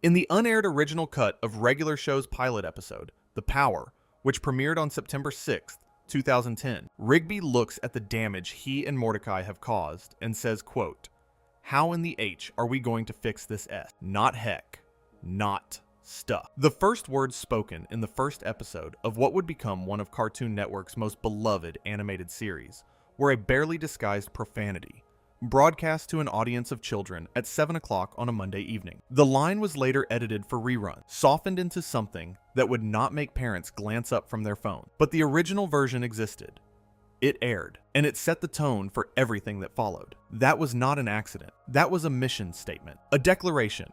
In the unaired original cut of Regular Show's pilot episode, The Power, which premiered on September 6th, 2010, Rigby looks at the damage he and Mordecai have caused and says, quote, "How in the H are we going to fix this S? Not heck. Not stuff." The first words spoken in the first episode of what would become one of Cartoon Network's most beloved animated series were a barely disguised profanity, broadcast to an audience of children at 7 o'clock on a Monday evening. The line was later edited for rerun, softened into something that would not make parents glance up from their phone. But the original version existed. It aired, and it set the tone for everything that followed. That was not an accident. That was a mission statement, a declaration,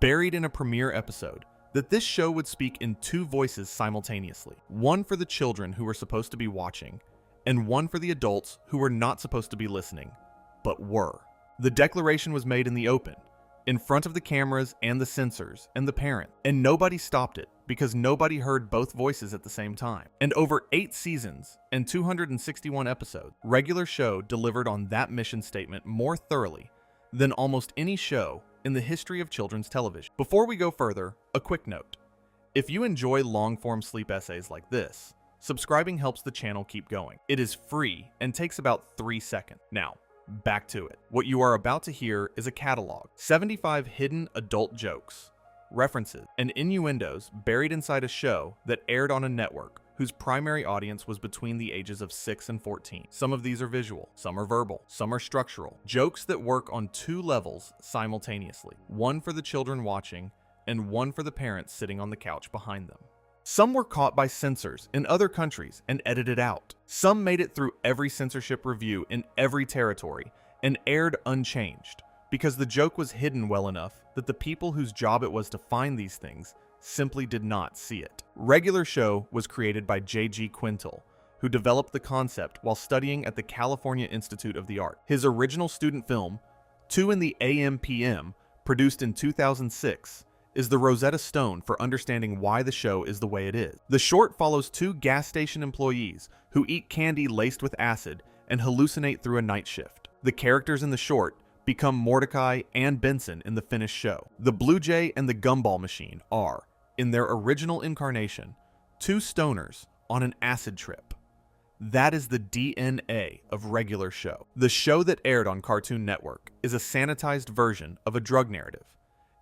buried in a premiere episode, that this show would speak in two voices simultaneously, one for the children who were supposed to be watching, and one for the adults who were not supposed to be listening, but were. The declaration was made in the open, in front of the cameras and the censors and the parent, and nobody stopped it because nobody heard both voices at the same time. And over 8 seasons and 261 episodes, Regular Show delivered on that mission statement more thoroughly than almost any show in the history of children's television. Before we go further, a quick note. If you enjoy long-form sleep essays like this, subscribing helps the channel keep going. It is free and takes about 3 seconds. Now, back to it. What you are about to hear is a catalog. 75 hidden adult jokes, references, and innuendos buried inside a show that aired on a network whose primary audience was between the ages of 6 and 14. Some of these are visual, some are verbal, some are structural. Jokes that work on 2 levels simultaneously, one for the children watching and one for the parents sitting on the couch behind them. Some were caught by censors in other countries and edited out. Some made it through every censorship review in every territory and aired unchanged because the joke was hidden well enough that the people whose job it was to find these things simply did not see it. Regular Show was created by J.G. Quintal, who developed the concept while studying at the California Institute of the Arts. His original student film, 2 in the AM/PM, produced in 2006, is the Rosetta Stone for understanding why the show is the way it is. The short follows 2 gas station employees who eat candy laced with acid and hallucinate through a night shift. The characters in the short become Mordecai and Benson in the finished show. The Blue Jay and the Gumball Machine are, in their original incarnation, 2 stoners on an acid trip. That is the DNA of Regular Show. The show that aired on Cartoon Network is a sanitized version of a drug narrative,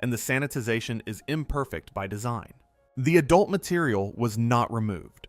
and the sanitization is imperfect by design. The adult material was not removed.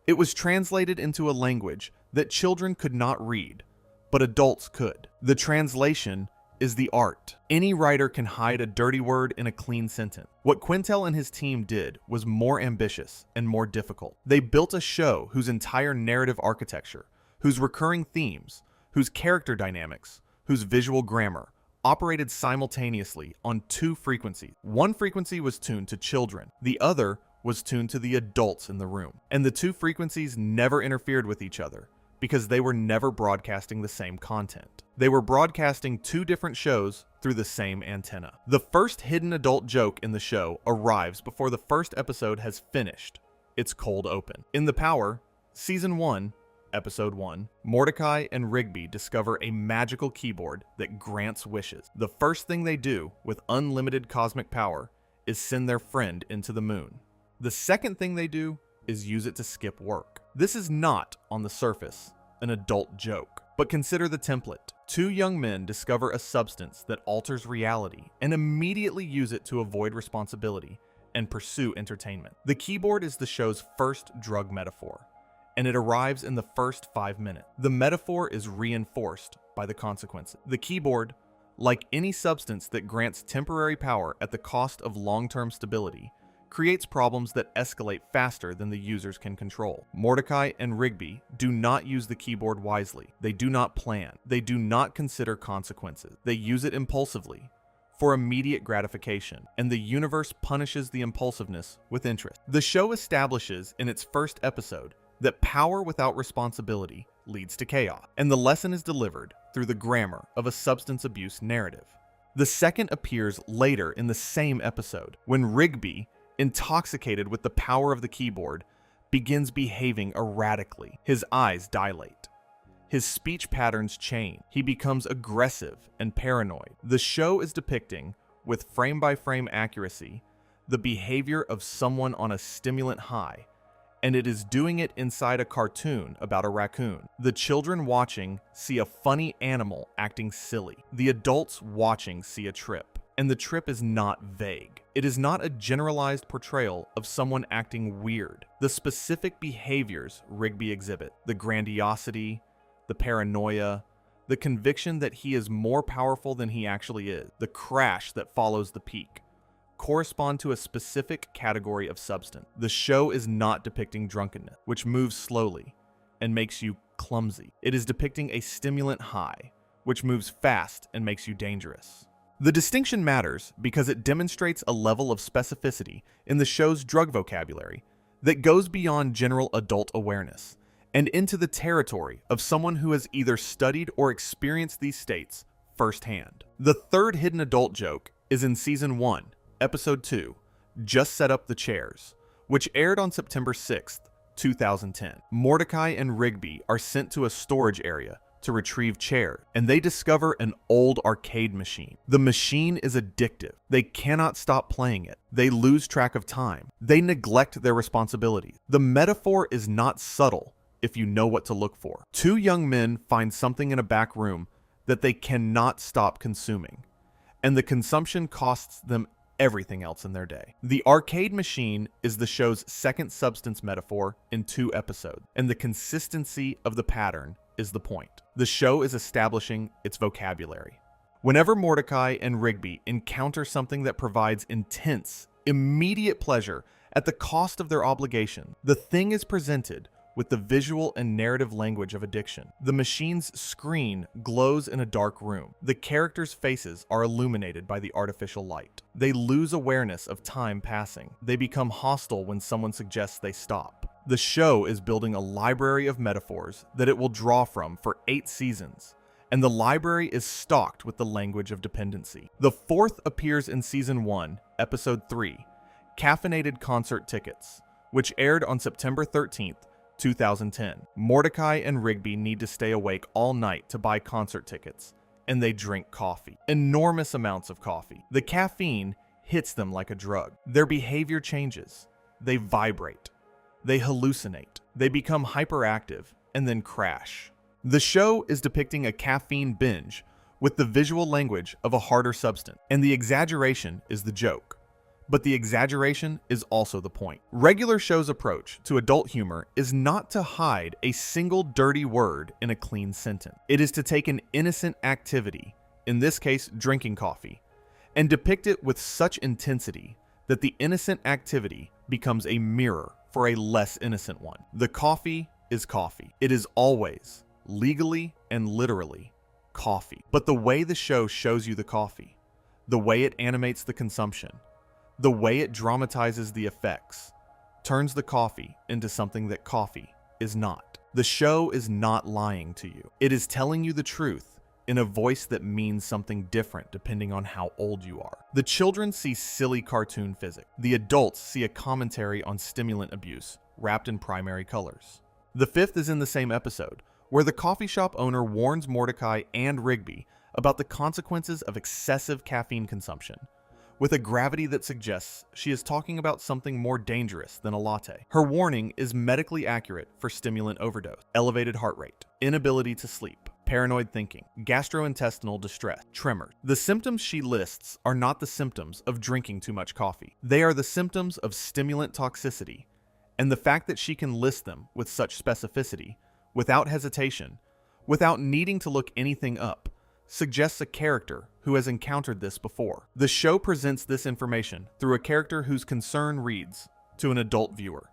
It was translated into a language that children could not read, but adults could. The translation is the art. Any writer can hide a dirty word in a clean sentence. What Quintel and his team did was more ambitious and more difficult. They built a show whose entire narrative architecture, whose recurring themes, whose character dynamics, whose visual grammar, operated simultaneously on 2 frequencies. One frequency was tuned to children, the other was tuned to the adults in the room. And the 2 frequencies never interfered with each other because they were never broadcasting the same content. They were broadcasting 2 different shows through the same antenna. The first hidden adult joke in the show arrives before the first episode has finished its cold open. In The Power, Season 1, Episode 1, Mordecai and Rigby discover a magical keyboard that grants wishes. The first thing they do with unlimited cosmic power is send their friend into the moon. The second thing they do is use it to skip work. This is not, on the surface, an adult joke, but consider the template. 2 young men discover a substance that alters reality and immediately use it to avoid responsibility and pursue entertainment. The keyboard is the show's first drug metaphor, and it arrives in the first 5 minutes. The metaphor is reinforced by the consequences. The keyboard, like any substance that grants temporary power at the cost of long-term stability, creates problems that escalate faster than the users can control. Mordecai and Rigby do not use the keyboard wisely. They do not plan. They do not consider consequences. They use it impulsively for immediate gratification, and the universe punishes the impulsiveness with interest. The show establishes in its first episode that power without responsibility leads to chaos, and the lesson is delivered through the grammar of a substance abuse narrative. The second appears later in the same episode, when Rigby, intoxicated with the power of the keyboard, begins behaving erratically. His eyes dilate. His speech patterns change. He becomes aggressive and paranoid. The show is depicting, with frame-by-frame accuracy, the behavior of someone on a stimulant high, and it is doing it inside a cartoon about a raccoon. The children watching see a funny animal acting silly. The adults watching see a trip, and the trip is not vague. It is not a generalized portrayal of someone acting weird. The specific behaviors Rigby exhibit, the grandiosity, the paranoia, the conviction that he is more powerful than he actually is, the crash that follows the peak, correspond to a specific category of substance. The show is not depicting drunkenness, which moves slowly and makes you clumsy. It is depicting a stimulant high, which moves fast and makes you dangerous. The distinction matters because it demonstrates a level of specificity in the show's drug vocabulary that goes beyond general adult awareness and into the territory of someone who has either studied or experienced these states firsthand. The third hidden adult joke is in Season 1, Episode 2, Just Set Up the Chairs, which aired on September 6th, 2010. Mordecai and Rigby are sent to a storage area to retrieve chairs, and they discover an old arcade machine. The machine is addictive. They cannot stop playing it. They lose track of time. They neglect their responsibilities. The metaphor is not subtle if you know what to look for. Two young men find something in a back room that they cannot stop consuming, and the consumption costs them everything else in their day. The arcade machine is the show's second substance metaphor in 2 episodes, and the consistency of the pattern is the point. The show is establishing its vocabulary. Whenever Mordecai and Rigby encounter something that provides intense, immediate pleasure at the cost of their obligation, the thing is presented with the visual and narrative language of addiction. The machine's screen glows in a dark room. The characters' faces are illuminated by the artificial light. They lose awareness of time passing. They become hostile when someone suggests they stop. The show is building a library of metaphors that it will draw from for 8 seasons, and the library is stocked with the language of dependency. The fourth appears in Season 1, Episode 3, Caffeinated Concert Tickets, which aired on September 13th, 2010. Mordecai and Rigby need to stay awake all night to buy concert tickets, and they drink coffee. Enormous amounts of coffee. The caffeine hits them like a drug. Their behavior changes. They vibrate. They hallucinate. They become hyperactive and then crash. The show is depicting a caffeine binge with the visual language of a harder substance, and the exaggeration is the joke. But the exaggeration is also the point. Regular show's approach to adult humor is not to hide a single dirty word in a clean sentence. It is to take an innocent activity, in this case drinking coffee, and depict it with such intensity that the innocent activity becomes a mirror for a less innocent one. The coffee is coffee. It is always, legally and literally, coffee. But the way the show shows you the coffee, the way it animates the consumption, the way it dramatizes the effects, turns the coffee into something that coffee is not. The show is not lying to you. It is telling you the truth in a voice that means something different depending on how old you are. The children see silly cartoon physics. The adults see a commentary on stimulant abuse wrapped in primary colors. The fifth is in the same episode, where the coffee shop owner warns Mordecai and Rigby about the consequences of excessive caffeine consumption, with a gravity that suggests she is talking about something more dangerous than a latte. Her warning is medically accurate for stimulant overdose, elevated heart rate, inability to sleep, paranoid thinking, gastrointestinal distress, tremors. The symptoms she lists are not the symptoms of drinking too much coffee. They are the symptoms of stimulant toxicity, and the fact that she can list them with such specificity, without hesitation, without needing to look anything up, suggests a character who has encountered this before. The show presents this information through a character whose concern reads, to an adult viewer,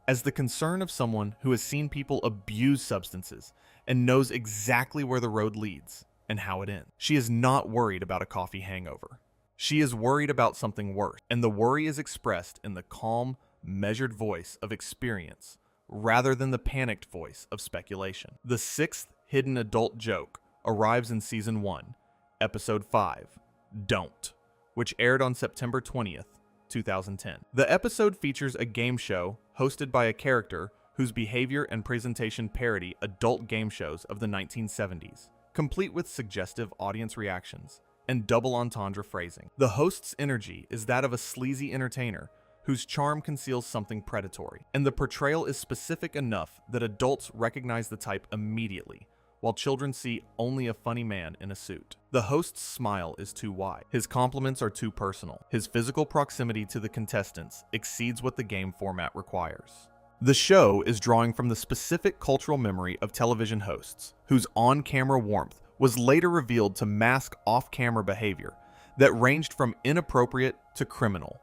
as the concern of someone who has seen people abuse substances and knows exactly where the road leads and how it ends. She is not worried about a coffee hangover. She is worried about something worse, and the worry is expressed in the calm, measured voice of experience rather than the panicked voice of speculation. The sixth hidden adult joke arrives in Season 1, Episode 5, Don't, which aired on September 20th, 2010. The episode features a game show hosted by a character whose behavior and presentation parody adult game shows of the 1970s, complete with suggestive audience reactions and double entendre phrasing. The host's energy is that of a sleazy entertainer whose charm conceals something predatory, and the portrayal is specific enough that adults recognize the type immediately, while children see only a funny man in a suit. The host's smile is too wide. His compliments are too personal. His physical proximity to the contestants exceeds what the game format requires. The show is drawing from the specific cultural memory of television hosts, whose on-camera warmth was later revealed to mask off-camera behavior that ranged from inappropriate to criminal,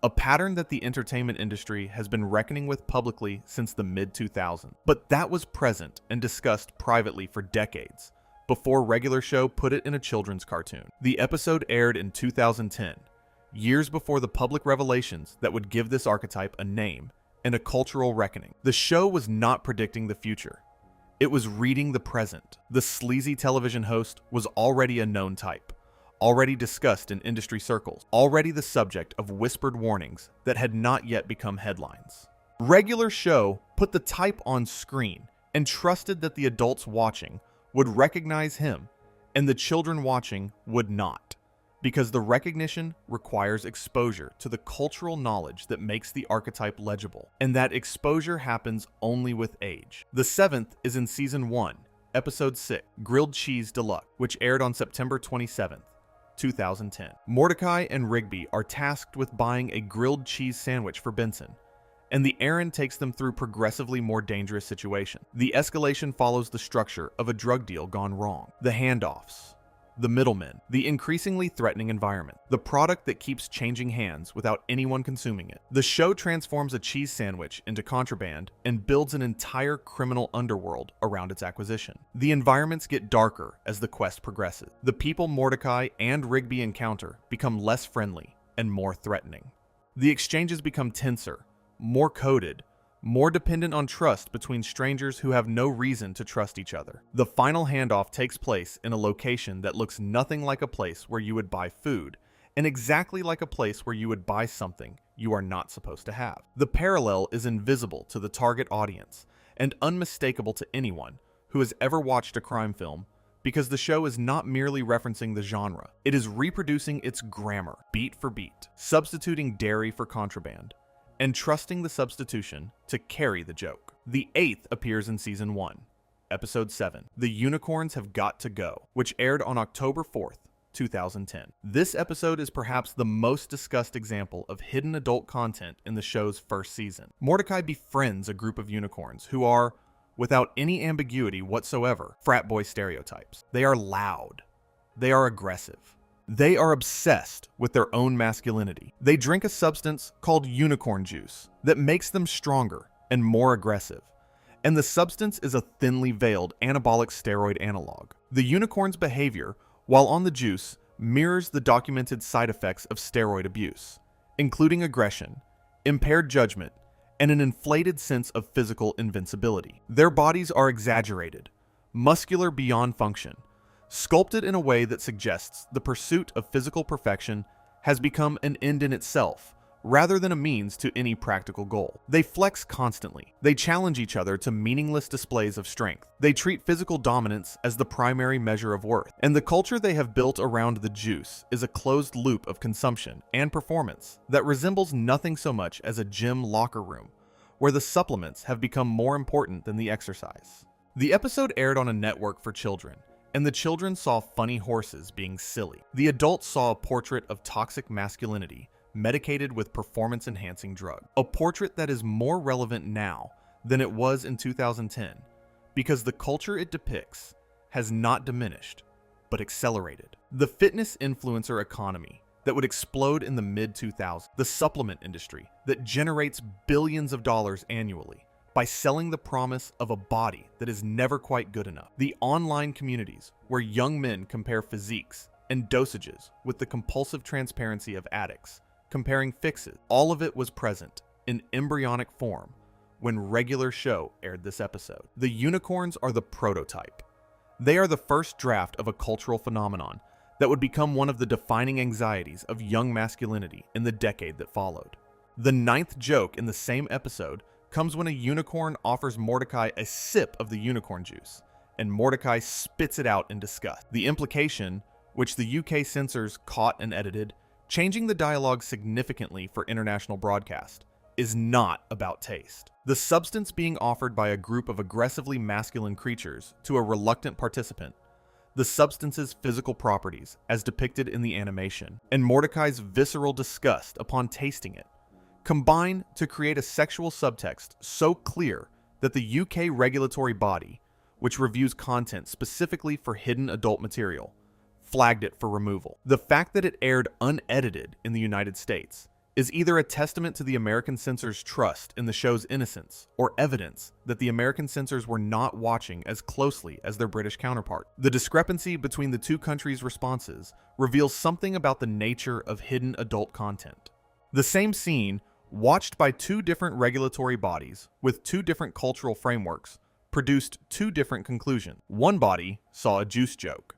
a pattern that the entertainment industry has been reckoning with publicly since the mid-2000s. But that was present and discussed privately for decades, before Regular Show put it in a children's cartoon. The episode aired in 2010, years before the public revelations that would give this archetype a name and a cultural reckoning. The show was not predicting the future. It was reading the present. The sleazy television host was already a known type, already discussed in industry circles, already the subject of whispered warnings that had not yet become headlines. Regular Show put the type on screen and trusted that the adults watching would recognize him and the children watching would not, because the recognition requires exposure to the cultural knowledge that makes the archetype legible, and that exposure happens only with age. The seventh is in Season 1, Episode 6, Grilled Cheese Deluxe, which aired on September 27th, 2010. Mordecai and Rigby are tasked with buying a grilled cheese sandwich for Benson, and the errand takes them through progressively more dangerous situations. The escalation follows the structure of a drug deal gone wrong, the handoffs, the middlemen, the increasingly threatening environment, the product that keeps changing hands without anyone consuming it. The show transforms a cheese sandwich into contraband and builds an entire criminal underworld around its acquisition. The environments get darker as the quest progresses. The people Mordecai and Rigby encounter become less friendly and more threatening. The exchanges become tenser, more coded, more dependent on trust between strangers who have no reason to trust each other. The final handoff takes place in a location that looks nothing like a place where you would buy food, and exactly like a place where you would buy something you are not supposed to have. The parallel is invisible to the target audience and unmistakable to anyone who has ever watched a crime film, because the show is not merely referencing the genre. It is reproducing its grammar, beat for beat, substituting dairy for contraband, and trusting the substitution to carry the joke. The eighth appears in Season 1, Episode 7, The Unicorns Have Got to Go, which aired on October 4th, 2010. This episode is perhaps the most discussed example of hidden adult content in the show's first season. Mordecai befriends a group of unicorns who are, without any ambiguity whatsoever, frat boy stereotypes. They are loud. They are aggressive. They are obsessed with their own masculinity. They drink a substance called unicorn juice that makes them stronger and more aggressive. And the substance is a thinly veiled anabolic steroid analog. The unicorn's behavior, while on the juice, mirrors the documented side effects of steroid abuse, including aggression, impaired judgment, and an inflated sense of physical invincibility. Their bodies are exaggerated, muscular beyond function, sculpted in a way that suggests the pursuit of physical perfection has become an end in itself, rather than a means to any practical goal. They flex constantly. They challenge each other to meaningless displays of strength. They treat physical dominance as the primary measure of worth. And the culture they have built around the juice is a closed loop of consumption and performance that resembles nothing so much as a gym locker room, where the supplements have become more important than the exercise. The episode aired on a network for children, and the children saw funny horses being silly. The adults saw a portrait of toxic masculinity medicated with performance-enhancing drug. A portrait that is more relevant now than it was in 2010, because the culture it depicts has not diminished, but accelerated. The fitness influencer economy that would explode in the mid-2000s, the supplement industry that generates billions of dollars annually by selling the promise of a body that is never quite good enough. The online communities where young men compare physiques and dosages with the compulsive transparency of addicts, comparing fixes. All of it was present in embryonic form when Regular Show aired this episode. The unicorns are the prototype. They are the first draft of a cultural phenomenon that would become one of the defining anxieties of young masculinity in the decade that followed. The ninth joke in the same episode comes when a unicorn offers Mordecai a sip of the unicorn juice, and Mordecai spits it out in disgust. The implication, which the UK censors caught and edited, changing the dialogue significantly for international broadcast, is not about taste. The substance being offered by a group of aggressively masculine creatures to a reluctant participant, the substance's physical properties as depicted in the animation, and Mordecai's visceral disgust upon tasting it, combine to create a sexual subtext so clear that the UK regulatory body, which reviews content specifically for hidden adult material, flagged it for removal. The fact that it aired unedited in the United States is either a testament to the American censors' trust in the show's innocence or evidence that the American censors were not watching as closely as their British counterpart. The discrepancy between the two countries' responses reveals something about the nature of hidden adult content. The same scene, watched by two different regulatory bodies with two different cultural frameworks, produced two different conclusions. One body saw a juice joke.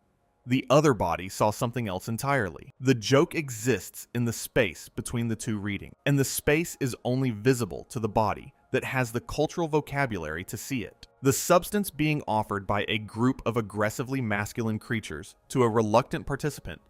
The other body saw something else entirely. The joke exists in the space between the two readings, and the space is only visible to the body that has the cultural vocabulary to see it. The substance being offered by a group of aggressively masculine creatures to a reluctant participant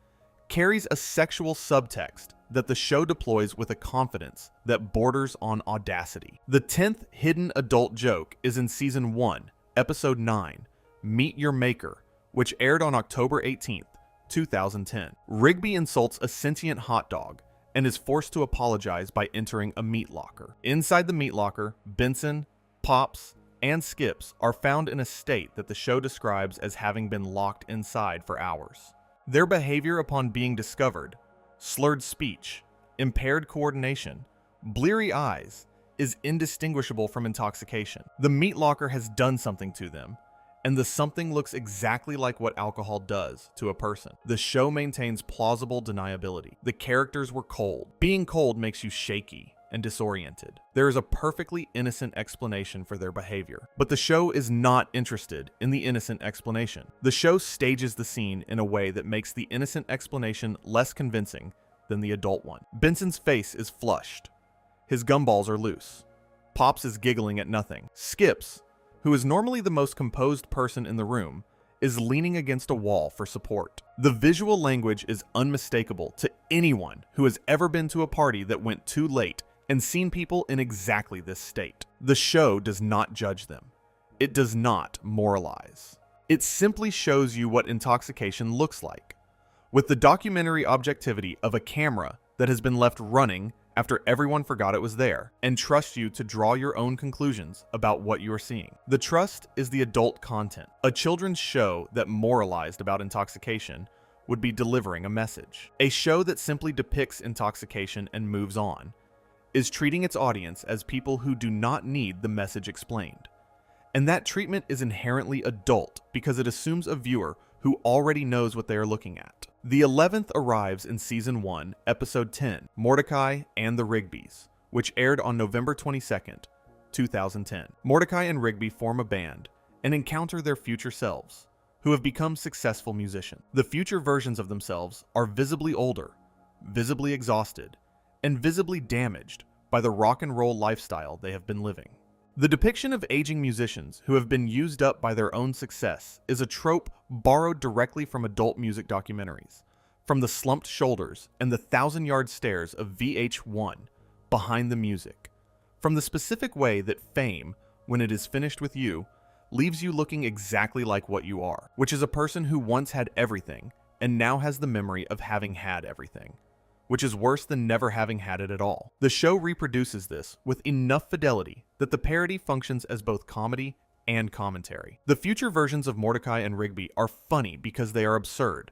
carries a sexual subtext that the show deploys with a confidence that borders on audacity. The 10th hidden adult joke is in Season 1, Episode 9, Meet Your Maker, which aired on October 18th, 2010. Rigby insults a sentient hot dog and is forced to apologize by entering a meat locker. Inside the meat locker, Benson, Pops, and Skips are found in a state that the show describes as having been locked inside for hours. Their behavior upon being discovered, slurred speech, impaired coordination, bleary eyes, is indistinguishable from intoxication. The meat locker has done something to them, and the something looks exactly like what alcohol does to a person. The show maintains plausible deniability. The characters were cold. Being cold makes you shaky and disoriented. There is a perfectly innocent explanation for their behavior, but the show is not interested in the innocent explanation. The show stages the scene in a way that makes the innocent explanation less convincing than the adult one. Benson's face is flushed. His gumballs are loose. Pops is giggling at nothing. Skips, who is normally the most composed person in the room, is leaning against a wall for support. The visual language is unmistakable to anyone who has ever been to a party that went too late and seen people in exactly this state. The show does not judge them. It does not moralize. It simply shows you what intoxication looks like, with the documentary objectivity of a camera that has been left running after everyone forgot it was there, and trusts you to draw your own conclusions about what you are seeing. The trust is the adult content. A children's show that moralized about intoxication would be delivering a message. A show that simply depicts intoxication and moves on is treating its audience as people who do not need the message explained. And that treatment is inherently adult because it assumes a viewer who already knows what they are looking at. The 11th arrives in Season 1, Episode 10, Mordecai and the Rigbys, which aired on November 22nd, 2010. Mordecai and Rigby form a band and encounter their future selves, who have become successful musicians. The future versions of themselves are visibly older, visibly exhausted, and visibly damaged by the rock and roll lifestyle they have been living. The depiction of aging musicians who have been used up by their own success is a trope borrowed directly from adult music documentaries, from the slumped shoulders and the thousand-yard stares of VH1 behind the music, from the specific way that fame, when it is finished with you, leaves you looking exactly like what you are, which is a person who once had everything and now has the memory of having had everything, which is worse than never having had it at all. The show reproduces this with enough fidelity that the parody functions as both comedy and commentary. The future versions of Mordecai and Rigby are funny because they are absurd,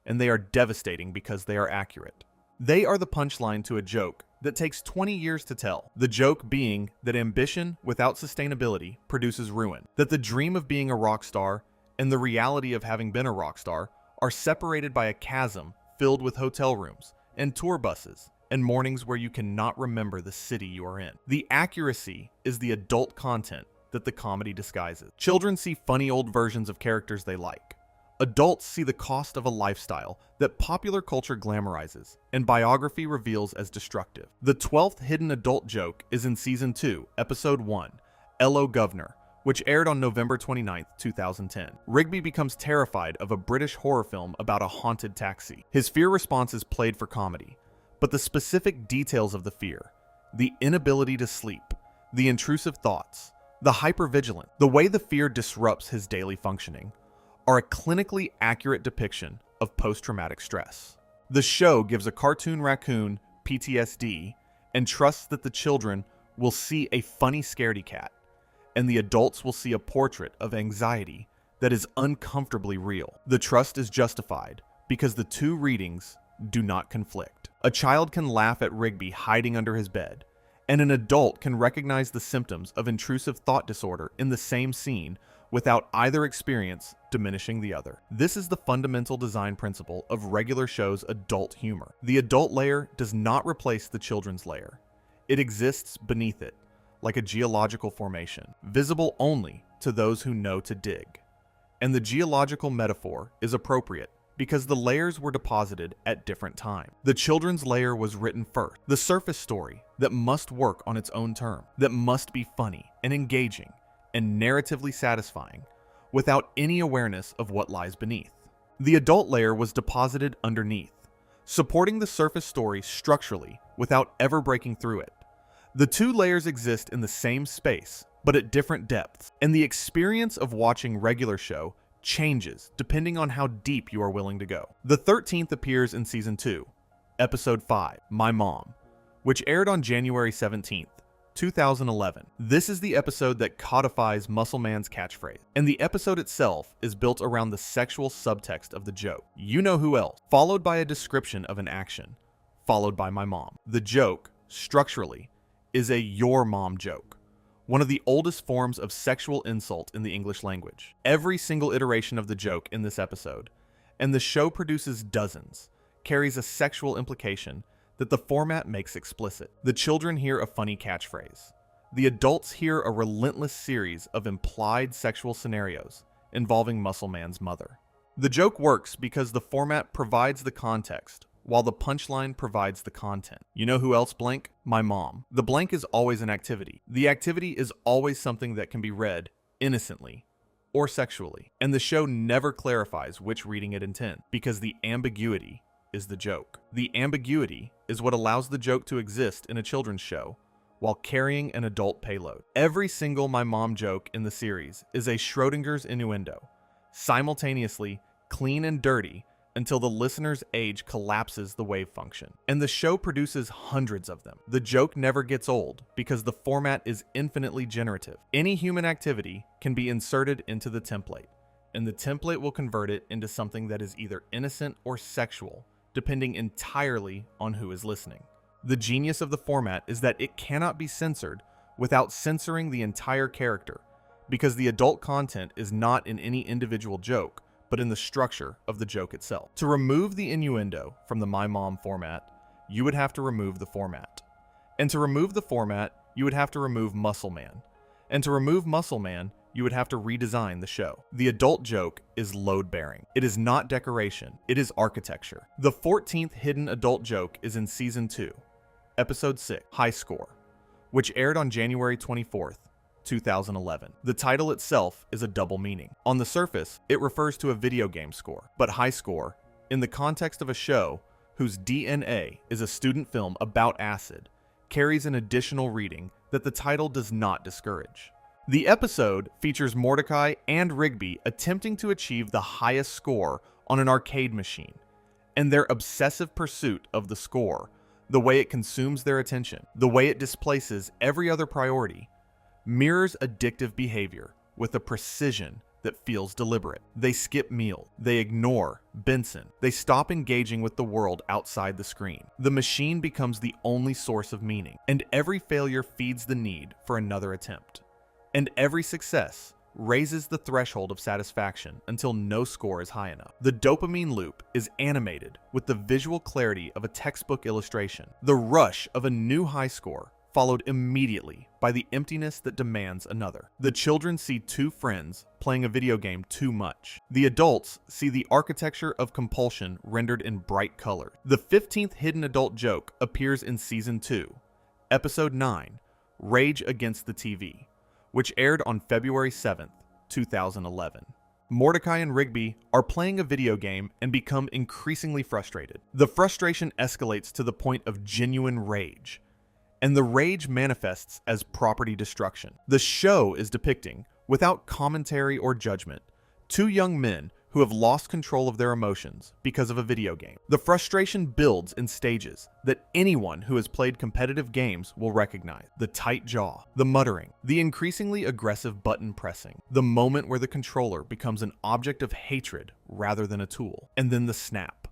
and they are devastating because they are accurate. They are the punchline to a joke that takes 20 years to tell. The joke being that ambition without sustainability produces ruin, that the dream of being a rock star and the reality of having been a rock star are separated by a chasm filled with hotel rooms and tour buses, and mornings where you cannot remember the city you are in. The accuracy is the adult content that the comedy disguises. Children see funny old versions of characters they like. Adults see the cost of a lifestyle that popular culture glamorizes and biography reveals as destructive. The 12th hidden adult joke is in Season 2, Episode 1, Ello Governor, which aired on November 29, 2010. Rigby becomes terrified of a British horror film about a haunted taxi. His fear response is played for comedy, but the specific details of the fear, the inability to sleep, the intrusive thoughts, the hypervigilance, the way the fear disrupts his daily functioning, are a clinically accurate depiction of post-traumatic stress. The show gives a cartoon raccoon PTSD and trusts that the children will see a funny scaredy cat, and the adults will see a portrait of anxiety that is uncomfortably real. The trust is justified because the two readings do not conflict. A child can laugh at Rigby hiding under his bed, and an adult can recognize the symptoms of intrusive thought disorder in the same scene without either experience diminishing the other. This is the fundamental design principle of regular shows' adult humor. The adult layer does not replace the children's layer. It exists beneath it, like a geological formation, visible only to those who know to dig. And the geological metaphor is appropriate because the layers were deposited at different times. The children's layer was written first, the surface story that must work on its own term, that must be funny and engaging and narratively satisfying without any awareness of what lies beneath. The adult layer was deposited underneath, supporting the surface story structurally without ever breaking through it. The two layers exist in the same space, but at different depths, and the experience of watching regular show changes depending on how deep you are willing to go. The 13th appears in Season 2, Episode 5, My Mom, which aired on January 17th, 2011. This is the episode that codifies Muscle Man's catchphrase, and the episode itself is built around the sexual subtext of the joke. You know who else, followed by a description of an action, followed by my mom. The joke, structurally, is a your mom joke, one of the oldest forms of sexual insult in the English language. Every single iteration of the joke in this episode, and the show produces dozens, carries a sexual implication that the format makes explicit. The children hear a funny catchphrase. The adults hear a relentless series of implied sexual scenarios involving Muscle Man's mother. The joke works because the format provides the context, while the punchline provides the content. You know who else blank? My mom. The blank is always an activity. The activity is always something that can be read innocently or sexually, and the show never clarifies which reading it intends, because the ambiguity is the joke. The ambiguity is what allows the joke to exist in a children's show while carrying an adult payload. Every single my mom joke in the series is a Schrodinger's innuendo, simultaneously clean and dirty until the listener's age collapses the wave function. And the show produces hundreds of them. The joke never gets old because the format is infinitely generative. Any human activity can be inserted into the template, and the template will convert it into something that is either innocent or sexual, depending entirely on who is listening. The genius of the format is that it cannot be censored without censoring the entire character, because the adult content is not in any individual joke, but in the structure of the joke itself. To remove the innuendo from the My Mom format, you would have to remove the format. And to remove the format, you would have to remove Muscle Man. And to remove Muscle Man, you would have to redesign the show. The adult joke is load-bearing. It is not decoration, it is architecture. The 14th hidden adult joke is in Season 2, Episode 6, High Score, which aired on January 24th, 2011. The title itself is a double meaning. On the surface, it refers to a video game score, but high score, in the context of a show whose DNA is a student film about acid, carries an additional reading that the title does not discourage. The episode features Mordecai and Rigby attempting to achieve the highest score on an arcade machine, and their obsessive pursuit of the score, the way it consumes their attention, the way it displaces every other priority, mirrors addictive behavior with a precision that feels deliberate. They skip meals. They ignore Benson. They stop engaging with the world outside the screen. The machine becomes the only source of meaning, and every failure feeds the need for another attempt. And every success raises the threshold of satisfaction until no score is high enough. The dopamine loop is animated with the visual clarity of a textbook illustration. The rush of a new high score followed immediately by the emptiness that demands another. The children see two friends playing a video game too much. The adults see the architecture of compulsion rendered in bright color. The 15th hidden adult joke appears in Season 2, Episode 9, Rage Against the TV, which aired on February 7th, 2011. Mordecai and Rigby are playing a video game and become increasingly frustrated. The frustration escalates to the point of genuine rage, and the rage manifests as property destruction. The show is depicting, without commentary or judgment, two young men who have lost control of their emotions because of a video game. The frustration builds in stages that anyone who has played competitive games will recognize. The tight jaw, the muttering, the increasingly aggressive button pressing, the moment where the controller becomes an object of hatred rather than a tool, and then the snap.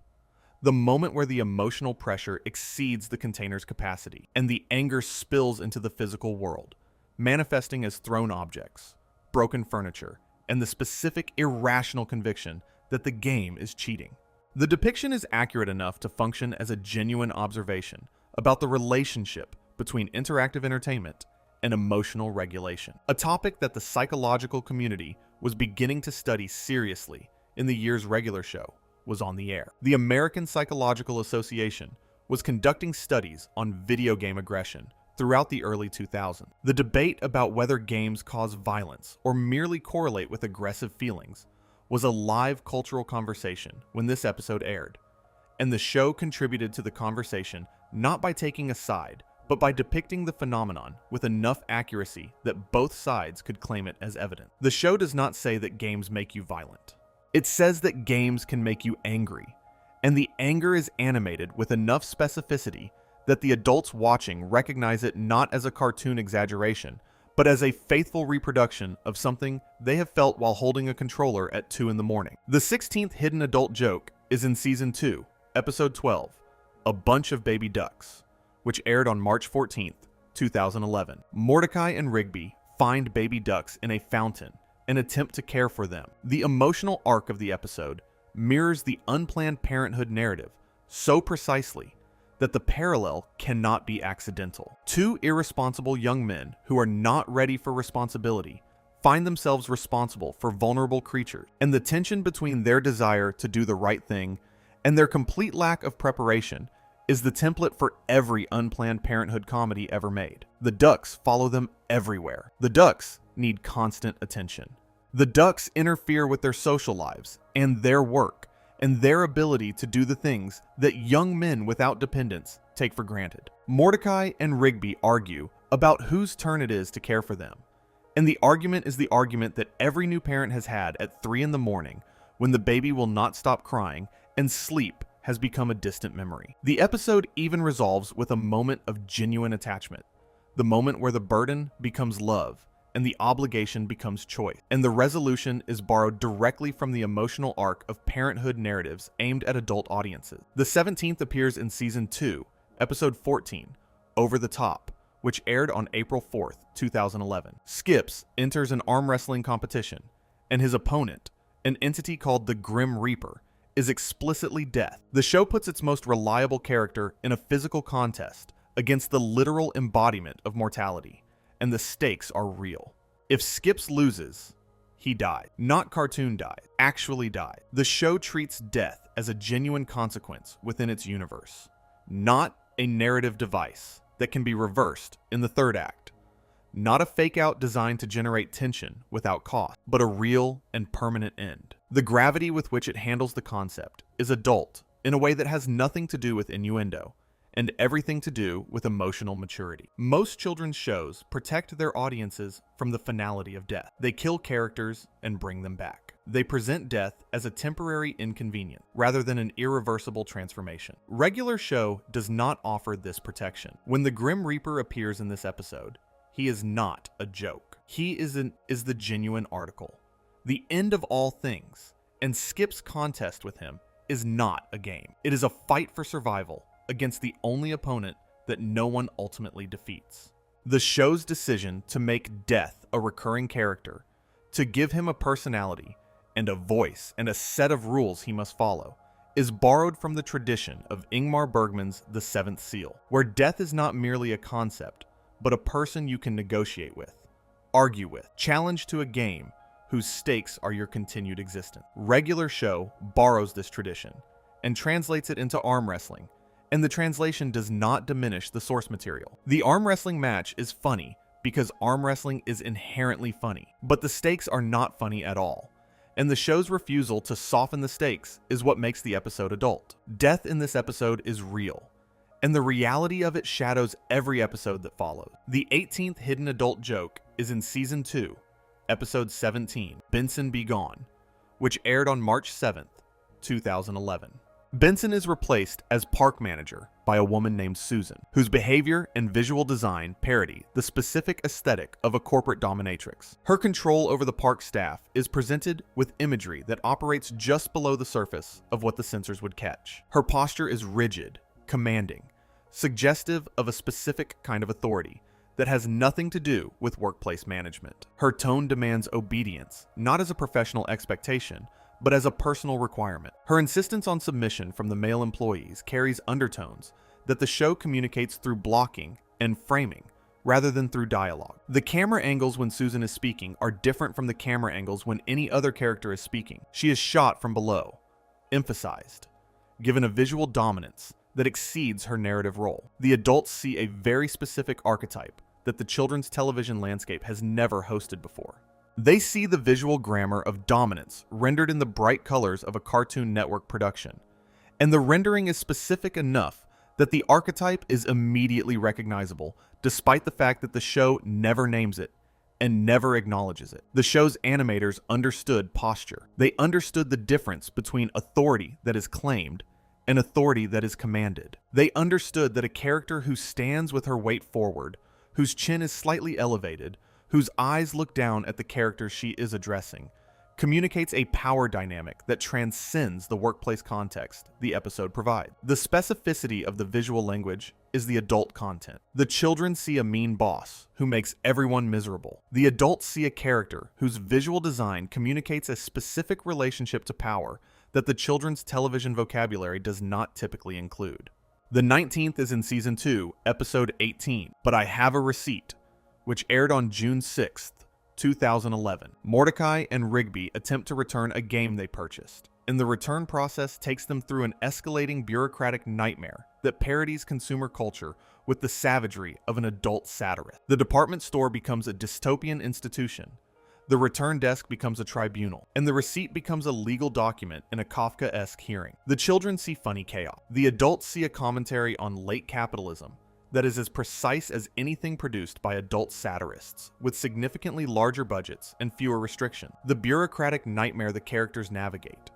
The moment where the emotional pressure exceeds the container's capacity, and the anger spills into the physical world, manifesting as thrown objects, broken furniture, and the specific irrational conviction that the game is cheating. The depiction is accurate enough to function as a genuine observation about the relationship between interactive entertainment and emotional regulation, a topic that the psychological community was beginning to study seriously in the year's regular show was on the air. The American Psychological Association was conducting studies on video game aggression throughout the early 2000s. The debate about whether games cause violence or merely correlate with aggressive feelings was a live cultural conversation when this episode aired, and the show contributed to the conversation not by taking a side, but by depicting the phenomenon with enough accuracy that both sides could claim it as evident. The show does not say that games make you violent. It says that games can make you angry, and the anger is animated with enough specificity that the adults watching recognize it not as a cartoon exaggeration, but as a faithful reproduction of something they have felt while holding a controller at 2 in the morning. The 16th hidden adult joke is in Season 2, Episode 12, A Bunch of Baby Ducks, which aired on March 14th, 2011. Mordecai and Rigby find baby ducks in a fountain and attempt to care for them. The emotional arc of the episode mirrors the unplanned parenthood narrative so precisely that the parallel cannot be accidental. Two irresponsible young men who are not ready for responsibility find themselves responsible for vulnerable creatures, and the tension between their desire to do the right thing and their complete lack of preparation is the template for every unplanned parenthood comedy ever made. The ducks follow them everywhere. The ducks need constant attention. The ducks interfere with their social lives and their work, and their ability to do the things that young men without dependents take for granted. Mordecai and Rigby argue about whose turn it is to care for them, and the argument is the argument that every new parent has had at 3 in the morning when the baby will not stop crying and sleep has become a distant memory. The episode even resolves with a moment of genuine attachment, the moment where the burden becomes love and the obligation becomes choice, and the resolution is borrowed directly from the emotional arc of parenthood narratives aimed at adult audiences. The 17th appears in Season 2, Episode 14, Over the Top, which aired on April 4th, 2011. Skips enters an arm wrestling competition, and his opponent, an entity called the Grim Reaper, is explicitly death. The show puts its most reliable character in a physical contest against the literal embodiment of mortality, and the stakes are real. If Skips loses, he died. Not cartoon died, actually died. The show treats death as a genuine consequence within its universe, not a narrative device that can be reversed in the third act. Not a fake-out designed to generate tension without cost, but a real and permanent end. The gravity with which it handles the concept is adult in a way that has nothing to do with innuendo, and everything to do with emotional maturity. Most children's shows protect their audiences from the finality of death. They kill characters and bring them back. They present death as a temporary inconvenience rather than an irreversible transformation. Regular show does not offer this protection. When the Grim Reaper appears in this episode, he is not a joke. He is the genuine article, the end of all things, and Skip's contest with him is not a game. It is a fight for survival against the only opponent that no one ultimately defeats. The show's decision to make Death a recurring character, to give him a personality and a voice and a set of rules he must follow, is borrowed from the tradition of Ingmar Bergman's The Seventh Seal, where death is not merely a concept, but a person you can negotiate with, argue with, challenge to a game whose stakes are your continued existence. Regular show borrows this tradition and translates it into arm wrestling, and the translation does not diminish the source material. The arm wrestling match is funny because arm wrestling is inherently funny. But the stakes are not funny at all, and the show's refusal to soften the stakes is what makes the episode adult. Death in this episode is real, and the reality of it shadows every episode that follows. The 18th hidden adult joke is in Season 2, Episode 17, Benson Be Gone, which aired on March 7th, 2011. Benson is replaced as park manager by a woman named Susan, whose behavior and visual design parody the specific aesthetic of a corporate dominatrix. Her control over the park staff is presented with imagery that operates just below the surface of what the sensors would catch. Her posture is rigid, commanding, suggestive of a specific kind of authority that has nothing to do with workplace management. Her tone demands obedience, not as a professional expectation, but as a personal requirement. Her insistence on submission from the male employees carries undertones that the show communicates through blocking and framing rather than through dialogue. The camera angles when Susan is speaking are different from the camera angles when any other character is speaking. She is shot from below, emphasized, given a visual dominance that exceeds her narrative role. The adults see a very specific archetype that the children's television landscape has never hosted before. They see the visual grammar of dominance rendered in the bright colors of a Cartoon Network production, and the rendering is specific enough that the archetype is immediately recognizable, despite the fact that the show never names it and never acknowledges it. The show's animators understood posture. They understood the difference between authority that is claimed and authority that is commanded. They understood that a character who stands with her weight forward, whose chin is slightly elevated, whose eyes look down at the character she is addressing, communicates a power dynamic that transcends the workplace context the episode provides. The specificity of the visual language is the adult content. The children see a mean boss who makes everyone miserable. The adults see a character whose visual design communicates a specific relationship to power that the children's television vocabulary does not typically include. The 19th is in Season 2, Episode 18, But I Have a Receipt, which aired on June 6th, 2011. Mordecai and Rigby attempt to return a game they purchased, and the return process takes them through an escalating bureaucratic nightmare that parodies consumer culture with the savagery of an adult satirist. The department store becomes a dystopian institution, the return desk becomes a tribunal, and the receipt becomes a legal document in a Kafka-esque hearing. The children see funny chaos. The adults see a commentary on late capitalism that is as precise as anything produced by adult satirists, with significantly larger budgets and fewer restrictions. The bureaucratic nightmare the characters navigate,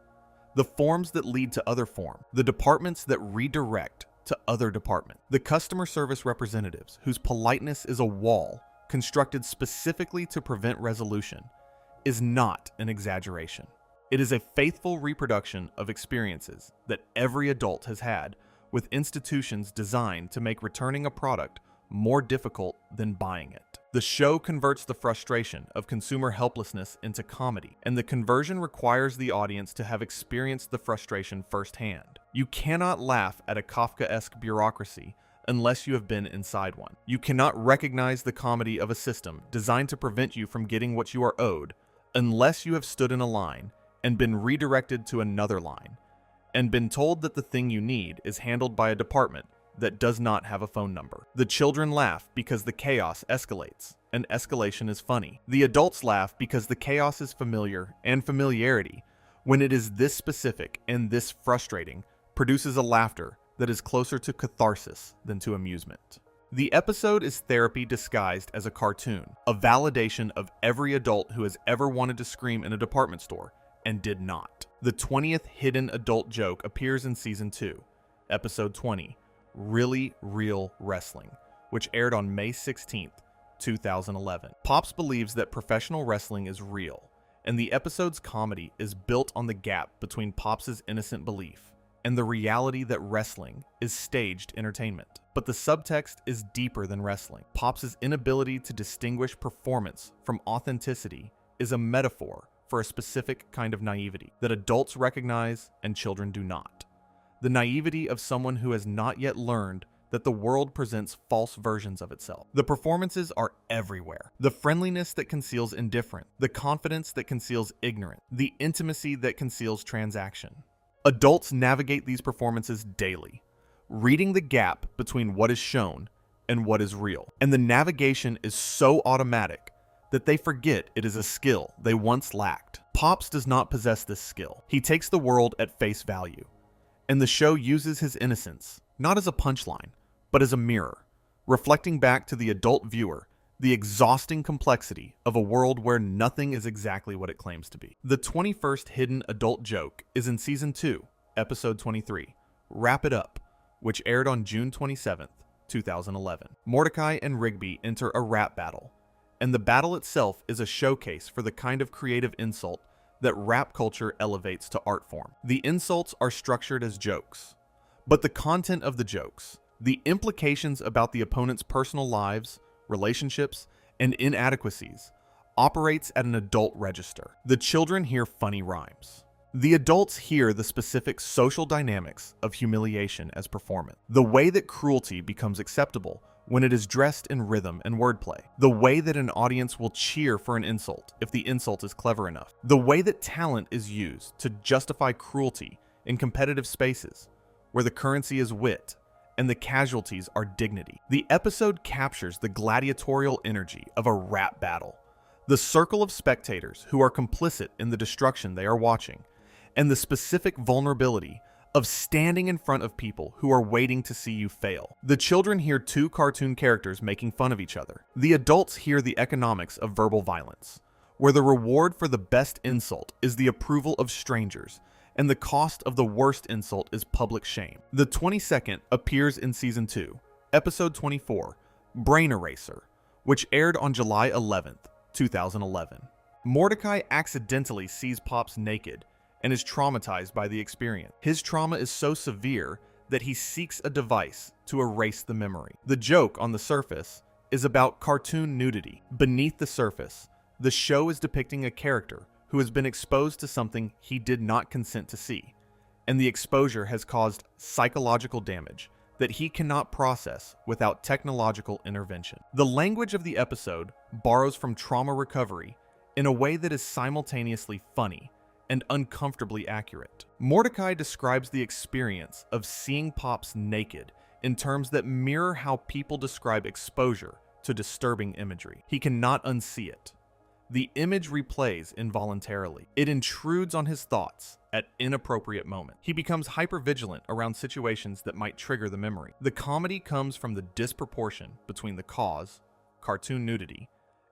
the forms that lead to other forms, the departments that redirect to other departments, the customer service representatives whose politeness is a wall constructed specifically to prevent resolution, is not an exaggeration. It is a faithful reproduction of experiences that every adult has had with institutions designed to make returning a product more difficult than buying it. The show converts the frustration of consumer helplessness into comedy, and the conversion requires the audience to have experienced the frustration firsthand. You cannot laugh at a Kafkaesque bureaucracy unless you have been inside one. You cannot recognize the comedy of a system designed to prevent you from getting what you are owed unless you have stood in a line and been redirected to another line, and been told that the thing you need is handled by a department that does not have a phone number. The children laugh because the chaos escalates, and escalation is funny. The adults laugh because the chaos is familiar, and familiarity, when it is this specific and this frustrating, produces a laughter that is closer to catharsis than to amusement. The episode is therapy disguised as a cartoon, a validation of every adult who has ever wanted to scream in a department store and did not. The 20th hidden adult joke appears in Season 2, Episode 20, Really Real Wrestling, which aired on May 16th, 2011. Pops believes that professional wrestling is real, and the episode's comedy is built on the gap between Pops' innocent belief and the reality that wrestling is staged entertainment. But the subtext is deeper than wrestling. Pops' inability to distinguish performance from authenticity is a metaphor for a specific kind of naivety that adults recognize and children do not. The naivety of someone who has not yet learned that the world presents false versions of itself. The performances are everywhere. The friendliness that conceals indifference, the confidence that conceals ignorance, the intimacy that conceals transaction. Adults navigate these performances daily, reading the gap between what is shown and what is real. And the navigation is so automatic that they forget it is a skill they once lacked. Pops does not possess this skill. He takes the world at face value. And the show uses his innocence, not as a punchline, but as a mirror, reflecting back to the adult viewer the exhausting complexity of a world where nothing is exactly what it claims to be. The 21st hidden adult joke is in Season 2, Episode 23, Wrap It Up, which aired on June 27th, 2011. Mordecai and Rigby enter a rap battle, and the battle itself is a showcase for the kind of creative insult that rap culture elevates to art form. The insults are structured as jokes, but the content of the jokes, the implications about the opponent's personal lives, relationships, and inadequacies, operates at an adult register. The children hear funny rhymes. The adults hear the specific social dynamics of humiliation as performance. The way that cruelty becomes acceptable when it is dressed in rhythm and wordplay. The way that an audience will cheer for an insult if the insult is clever enough. The way that talent is used to justify cruelty in competitive spaces, where the currency is wit and the casualties are dignity. The episode captures the gladiatorial energy of a rap battle, the circle of spectators who are complicit in the destruction they are watching, and the specific vulnerability of standing in front of people who are waiting to see you fail. The children hear two cartoon characters making fun of each other. The adults hear the economics of verbal violence, where the reward for the best insult is the approval of strangers, and the cost of the worst insult is public shame. The 22nd appears in Season 2, Episode 24, Brain Eraser, which aired on July 11th, 2011. Mordecai accidentally sees Pops naked and is traumatized by the experience. His trauma is so severe that he seeks a device to erase the memory. The joke on the surface is about cartoon nudity. Beneath the surface, the show is depicting a character who has been exposed to something he did not consent to see, and the exposure has caused psychological damage that he cannot process without technological intervention. The language of the episode borrows from trauma recovery in a way that is simultaneously funny and uncomfortably accurate. Mordecai describes the experience of seeing Pops naked in terms that mirror how people describe exposure to disturbing imagery. He cannot unsee it. The image replays involuntarily. It intrudes on his thoughts at inappropriate moments. He becomes hypervigilant around situations that might trigger the memory. The comedy comes from the disproportion between the cause, cartoon nudity,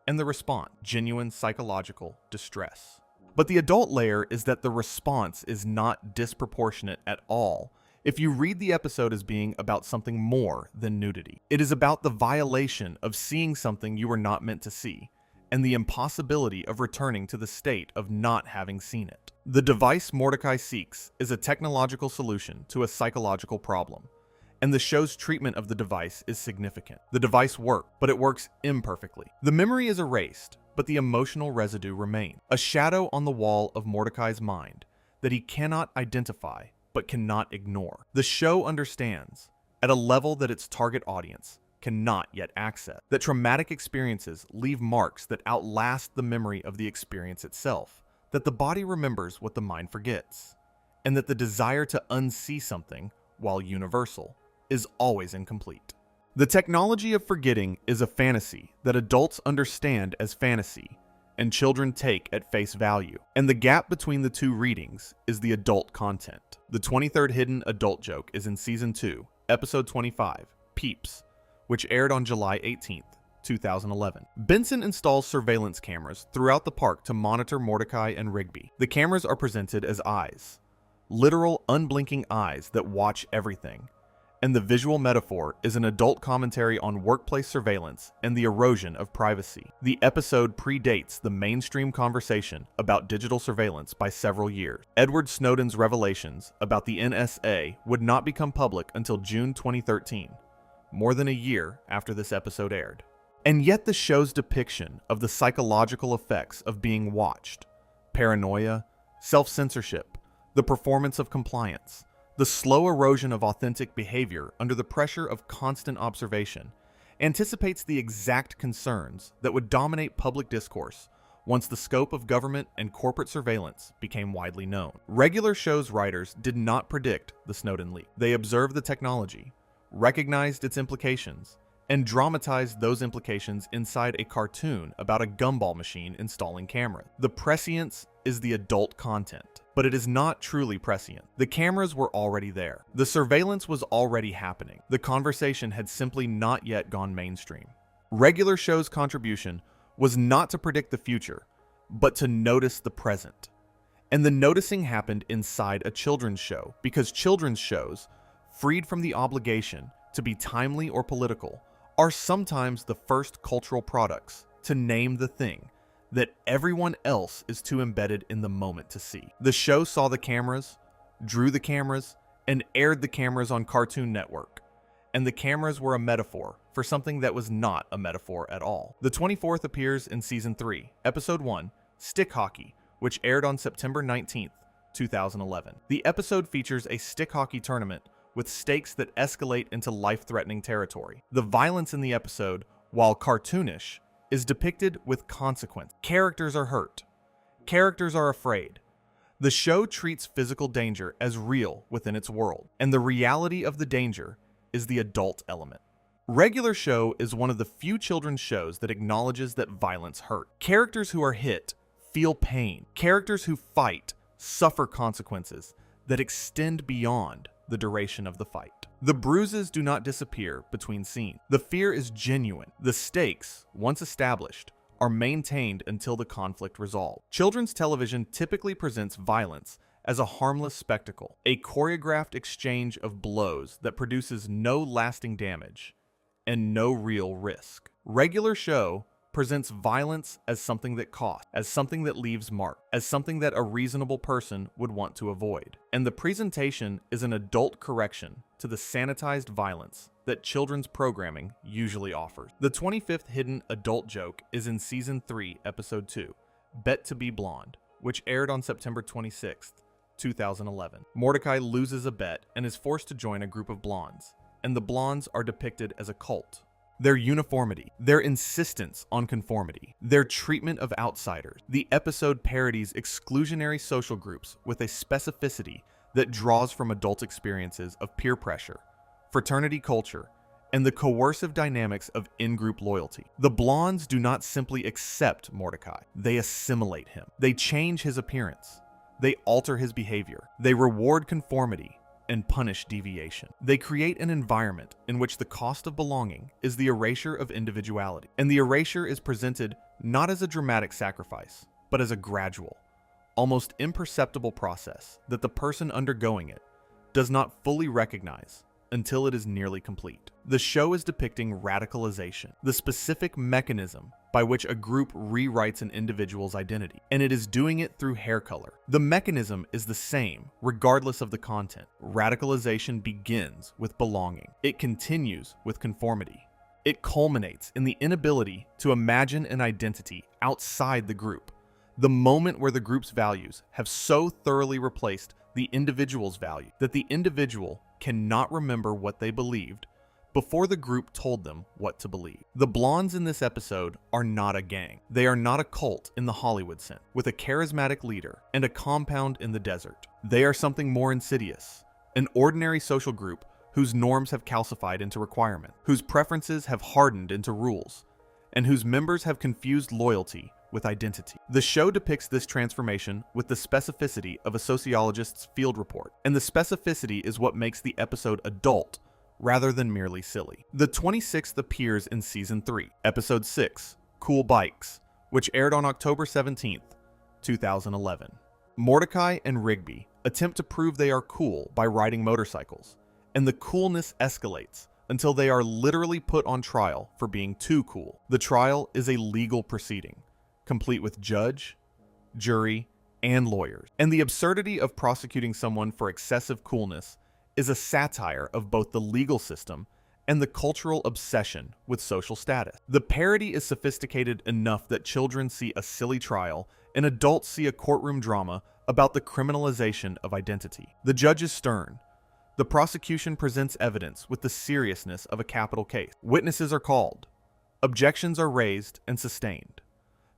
and the response, genuine psychological distress. But the adult layer is that the response is not disproportionate at all if you read the episode as being about something more than nudity. It is about the violation of seeing something you were not meant to see, and the impossibility of returning to the state of not having seen it. The device Mordecai seeks is a technological solution to a psychological problem, and the show's treatment of the device is significant. The device works, but it works imperfectly. The memory is erased, but the emotional residue remains, a shadow on the wall of Mordecai's mind that he cannot identify but cannot ignore. The show understands, at a level that its target audience cannot yet access, that traumatic experiences leave marks that outlast the memory of the experience itself, that the body remembers what the mind forgets, and that the desire to unsee something, while universal, is always incomplete. The technology of forgetting is a fantasy that adults understand as fantasy and children take at face value, and the gap between the two readings is the adult content. The 23rd hidden adult joke is in Season 2, Episode 25, Peeps, which aired on July 18th, 2011. Benson installs surveillance cameras throughout the park to monitor Mordecai and Rigby. The cameras are presented as eyes, literal unblinking eyes that watch everything, and the visual metaphor is an adult commentary on workplace surveillance and the erosion of privacy. The episode predates the mainstream conversation about digital surveillance by several years. Edward Snowden's revelations about the NSA would not become public until June 2013. More than a year after this episode aired. And yet the show's depiction of the psychological effects of being watched, paranoia, self-censorship, the performance of compliance, the slow erosion of authentic behavior under the pressure of constant observation, anticipates the exact concerns that would dominate public discourse once the scope of government and corporate surveillance became widely known. Regular show's writers did not predict the Snowden leak. They observed the technology, recognized its implications, and dramatized those implications inside a cartoon about a gumball machine installing cameras. The prescience is the adult content, but it is not truly prescient. The cameras were already there. The surveillance was already happening. The conversation had simply not yet gone mainstream. Regular Show's contribution was not to predict the future, but to notice the present. And the noticing happened inside a children's show, because children's shows, freed from the obligation to be timely or political, are sometimes the first cultural products to name the thing that everyone else is too embedded in the moment to see. The show saw the cameras, drew the cameras, and aired the cameras on Cartoon Network. And the cameras were a metaphor for something that was not a metaphor at all. The 24th appears in Season 3, Episode 1, Stick Hockey, which aired on September 19th, 2011. The episode features a stick hockey tournament with stakes that escalate into life-threatening territory. The violence in the episode, while cartoonish, is depicted with consequence. Characters are hurt. Characters are afraid. The show treats physical danger as real within its world, and the reality of the danger is the adult element. Regular Show is one of the few children's shows that acknowledges that violence hurt. Characters who are hit feel pain. Characters who fight suffer consequences that extend beyond the duration of the fight. The bruises do not disappear between scenes. The fear is genuine. The stakes, once established, are maintained until the conflict resolves. Children's television typically presents violence as a harmless spectacle, a choreographed exchange of blows that produces no lasting damage and no real risk. Regular Show presents violence as something that costs, as something that leaves mark, as something that a reasonable person would want to avoid. And the presentation is an adult correction to the sanitized violence that children's programming usually offers. The 25th hidden adult joke is in Season 3, Episode 2, Bet to Be Blonde, which aired on September 26th, 2011. Mordecai loses a bet and is forced to join a group of blondes, and the blondes are depicted as a cult. Their uniformity, their insistence on conformity, their treatment of outsiders. The episode parodies exclusionary social groups with a specificity that draws from adult experiences of peer pressure, fraternity culture, and the coercive dynamics of in-group loyalty. The blondes do not simply accept Mordecai, they assimilate him. They change his appearance. They alter his behavior. They reward conformity and punish deviation. They create an environment in which the cost of belonging is the erasure of individuality. And the erasure is presented not as a dramatic sacrifice, but as a gradual, almost imperceptible process that the person undergoing it does not fully recognize until it is nearly complete. The show is depicting radicalization, the specific mechanism by which a group rewrites an individual's identity, and it is doing it through hair color. The mechanism is the same, regardless of the content. Radicalization begins with belonging. It continues with conformity. It culminates in the inability to imagine an identity outside the group, the moment where the group's values have so thoroughly replaced the individual's value that the individual cannot remember what they believed before the group told them what to believe. The blondes in this episode are not a gang. They are not a cult in the Hollywood sense, with a charismatic leader and a compound in the desert. They are something more insidious, an ordinary social group whose norms have calcified into requirement, whose preferences have hardened into rules, and whose members have confused loyalty with identity. The show depicts this transformation with the specificity of a sociologist's field report, and the specificity is what makes the episode adult rather than merely silly. The 26th appears in Season 3, Episode 6, Cool Bikes, which aired on October 17th, 2011. Mordecai and Rigby attempt to prove they are cool by riding motorcycles, and the coolness escalates until they are literally put on trial for being too cool. The trial is a legal proceeding, complete with judge, jury, and lawyers. And the absurdity of prosecuting someone for excessive coolness is a satire of both the legal system and the cultural obsession with social status. The parody is sophisticated enough that children see a silly trial and adults see a courtroom drama about the criminalization of identity. The judge is stern. The prosecution presents evidence with the seriousness of a capital case. Witnesses are called. Objections are raised and sustained.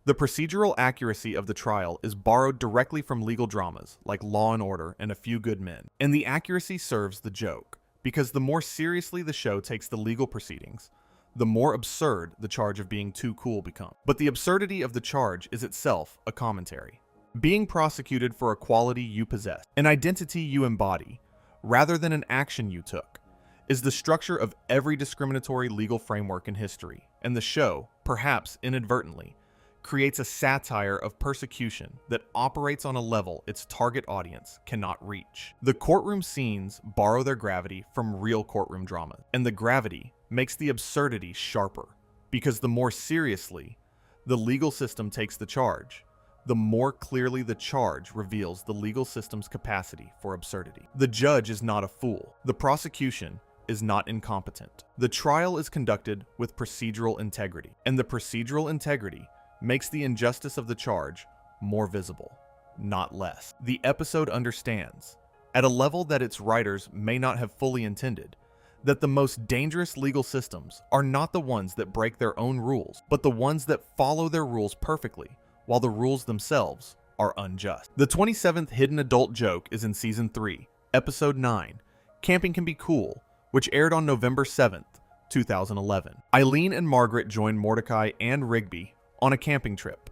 The procedural accuracy of the trial is borrowed directly from legal dramas like Law and Order and A Few Good Men, and the accuracy serves the joke, because the more seriously the show takes the legal proceedings, the more absurd the charge of being too cool becomes. But the absurdity of the charge is itself a commentary. Being prosecuted for a quality you possess, an identity you embody, rather than an action you took, is the structure of every discriminatory legal framework in history, and the show, perhaps inadvertently, creates a satire of persecution that operates on a level its target audience cannot reach. The courtroom scenes borrow their gravity from real courtroom drama, and the gravity makes the absurdity sharper, because the more seriously the legal system takes the charge, the more clearly the charge reveals the legal system's capacity for absurdity. The judge is not a fool. The prosecution is not incompetent. The trial is conducted with procedural integrity, and the procedural integrity makes the injustice of the charge more visible, not less. The episode understands, at a level that its writers may not have fully intended, that the most dangerous legal systems are not the ones that break their own rules, but the ones that follow their rules perfectly, while the rules themselves are unjust. The 27th hidden adult joke is in Season 3, Episode 9, Camping Can Be Cool, which aired on November 7th, 2011. Eileen and Margaret join Mordecai and Rigby on a camping trip,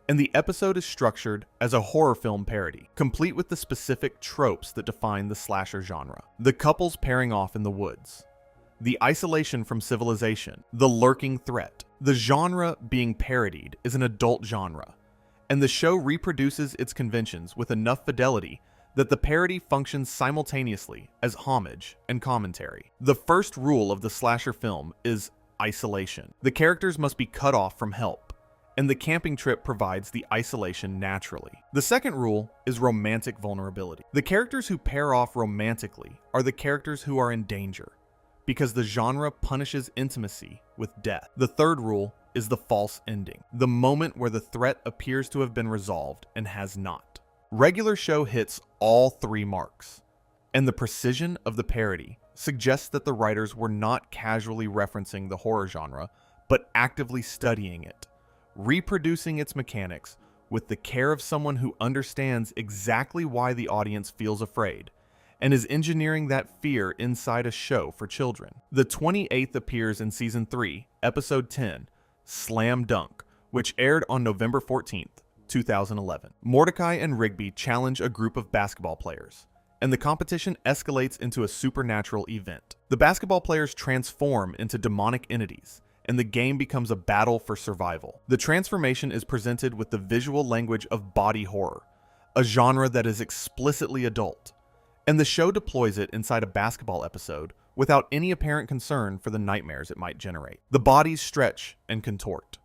and the episode is structured as a horror film parody, complete with the specific tropes that define the slasher genre. The couples pairing off in the woods, the isolation from civilization, the lurking threat. The genre being parodied is an adult genre, and the show reproduces its conventions with enough fidelity that the parody functions simultaneously as homage and commentary. The first rule of the slasher film is isolation. The characters must be cut off from help, and the camping trip provides the isolation naturally. The second rule is romantic vulnerability. The characters who pair off romantically are the characters who are in danger, because the genre punishes intimacy with death. The third rule is the false ending, the moment where the threat appears to have been resolved and has not. Regular show hits all three marks, and the precision of the parody suggests that the writers were not casually referencing the horror genre, but actively studying it, reproducing its mechanics with the care of someone who understands exactly why the audience feels afraid, and is engineering that fear inside a show for children. The 28th appears in Season 3, Episode 10, Slam Dunk, which aired on November 14th, 2011. Mordecai and Rigby challenge a group of basketball players, and the competition escalates into a supernatural event. The basketball players transform into demonic entities, and the game becomes a battle for survival. The transformation is presented with the visual language of body horror, a genre that is explicitly adult, and the show deploys it inside a basketball episode without any apparent concern for the nightmares it might generate. The bodies stretch and contort.